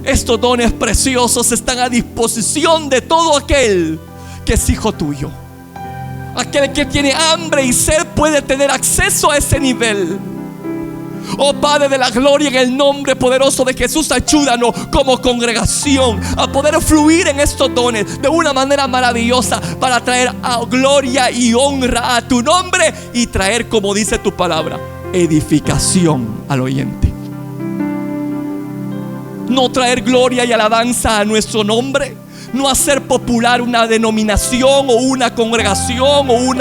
Estos dones preciosos están a disposición de todo aquel que es hijo tuyo. Aquel que tiene hambre y sed puede tener acceso a ese nivel. Oh Padre de la gloria, en el nombre poderoso de Jesús, ayúdanos como congregación a poder fluir en estos dones de una manera maravillosa para traer a gloria y honra a tu nombre y traer, como dice tu palabra, edificación al oyente. No traer gloria y alabanza a nuestro nombre, no hacer popular una denominación o una congregación o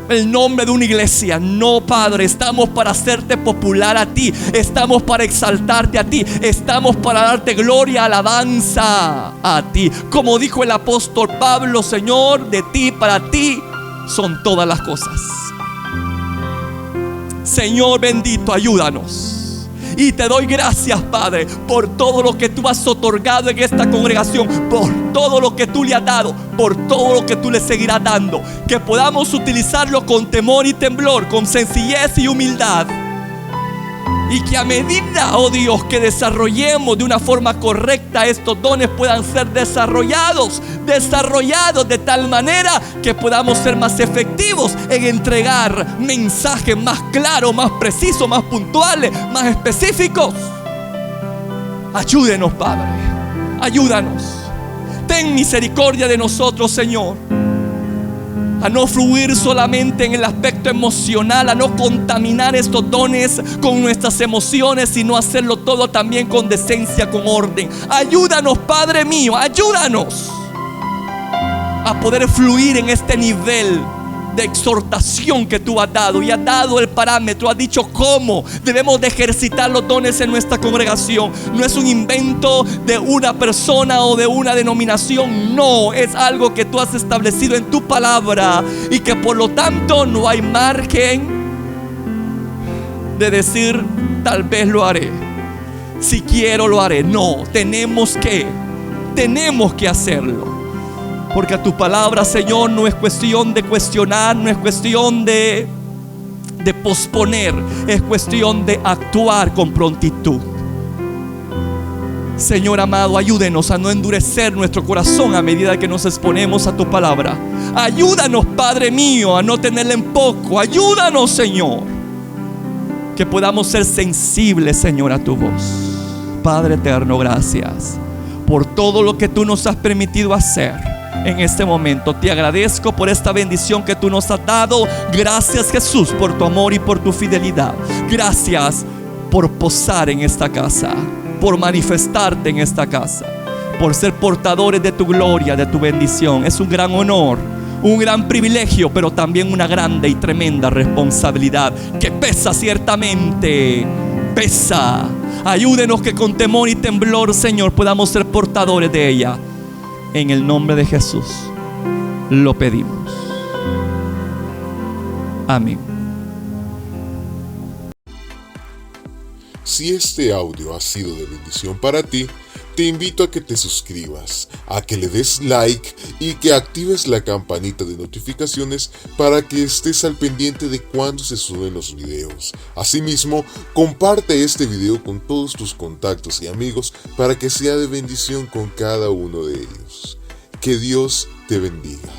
el nombre de una iglesia. No, Padre, estamos para hacerte popular a ti, estamos para exaltarte a ti, estamos para darte gloria, alabanza a ti. Como dijo el apóstol Pablo, Señor, de ti, para ti son todas las cosas. Señor bendito, ayúdanos. Y te doy gracias, Padre, por todo lo que tú has otorgado en esta congregación, por todo lo que tú le has dado, por todo lo que tú le seguirás dando. Que podamos utilizarlo con temor y temblor, con sencillez y humildad. Y que a medida, oh Dios, que desarrollemos de una forma correcta estos dones, puedan ser desarrollados de tal manera que podamos ser más efectivos en entregar mensajes más claros, más precisos, más puntuales, más específicos. Ayúdenos, Padre, ayúdanos. Ten misericordia de nosotros, Señor, a no fluir solamente en el aspecto emocional, a no contaminar estos dones con nuestras emociones, sino hacerlo todo también con decencia, con orden. Ayúdanos, Padre mío, ayúdanos a poder fluir en este nivel de exhortación que tú has dado, y has dado el parámetro, has dicho cómo debemos de ejercitar los dones en nuestra congregación. No es un invento de una persona o de una denominación, no, es algo que tú has establecido en tu palabra, y que por lo tanto no hay margen de decir tal vez lo haré, si quiero lo haré. No, tenemos que hacerlo. Porque a tu palabra, Señor, no es cuestión de cuestionar, no es cuestión de posponer, es cuestión de actuar con prontitud. Señor amado, ayúdenos a no endurecer nuestro corazón a medida que nos exponemos a tu palabra. Ayúdanos, Padre mío, a no tenerla en poco. Ayúdanos, Señor, que podamos ser sensibles, Señor, a tu voz. Padre eterno, gracias por todo lo que tú nos has permitido hacer. En este momento te agradezco por esta bendición que tú nos has dado. Gracias, Jesús, por tu amor y por tu fidelidad. Gracias por posar en esta casa, por manifestarte en esta casa, por ser portadores de tu gloria, de tu bendición. Es un gran honor, un gran privilegio, pero también una grande y tremenda responsabilidad que pesa, ciertamente pesa. Ayúdenos que con temor y temblor, Señor, podamos ser portadores de ella. En el nombre de Jesús lo pedimos. Amén. Si este audio ha sido de bendición para ti, te invito a que te suscribas, a que le des like y que actives la campanita de notificaciones para que estés al pendiente de cuando se suben los videos. Asimismo, comparte este video con todos tus contactos y amigos para que sea de bendición con cada uno de ellos. Que Dios te bendiga.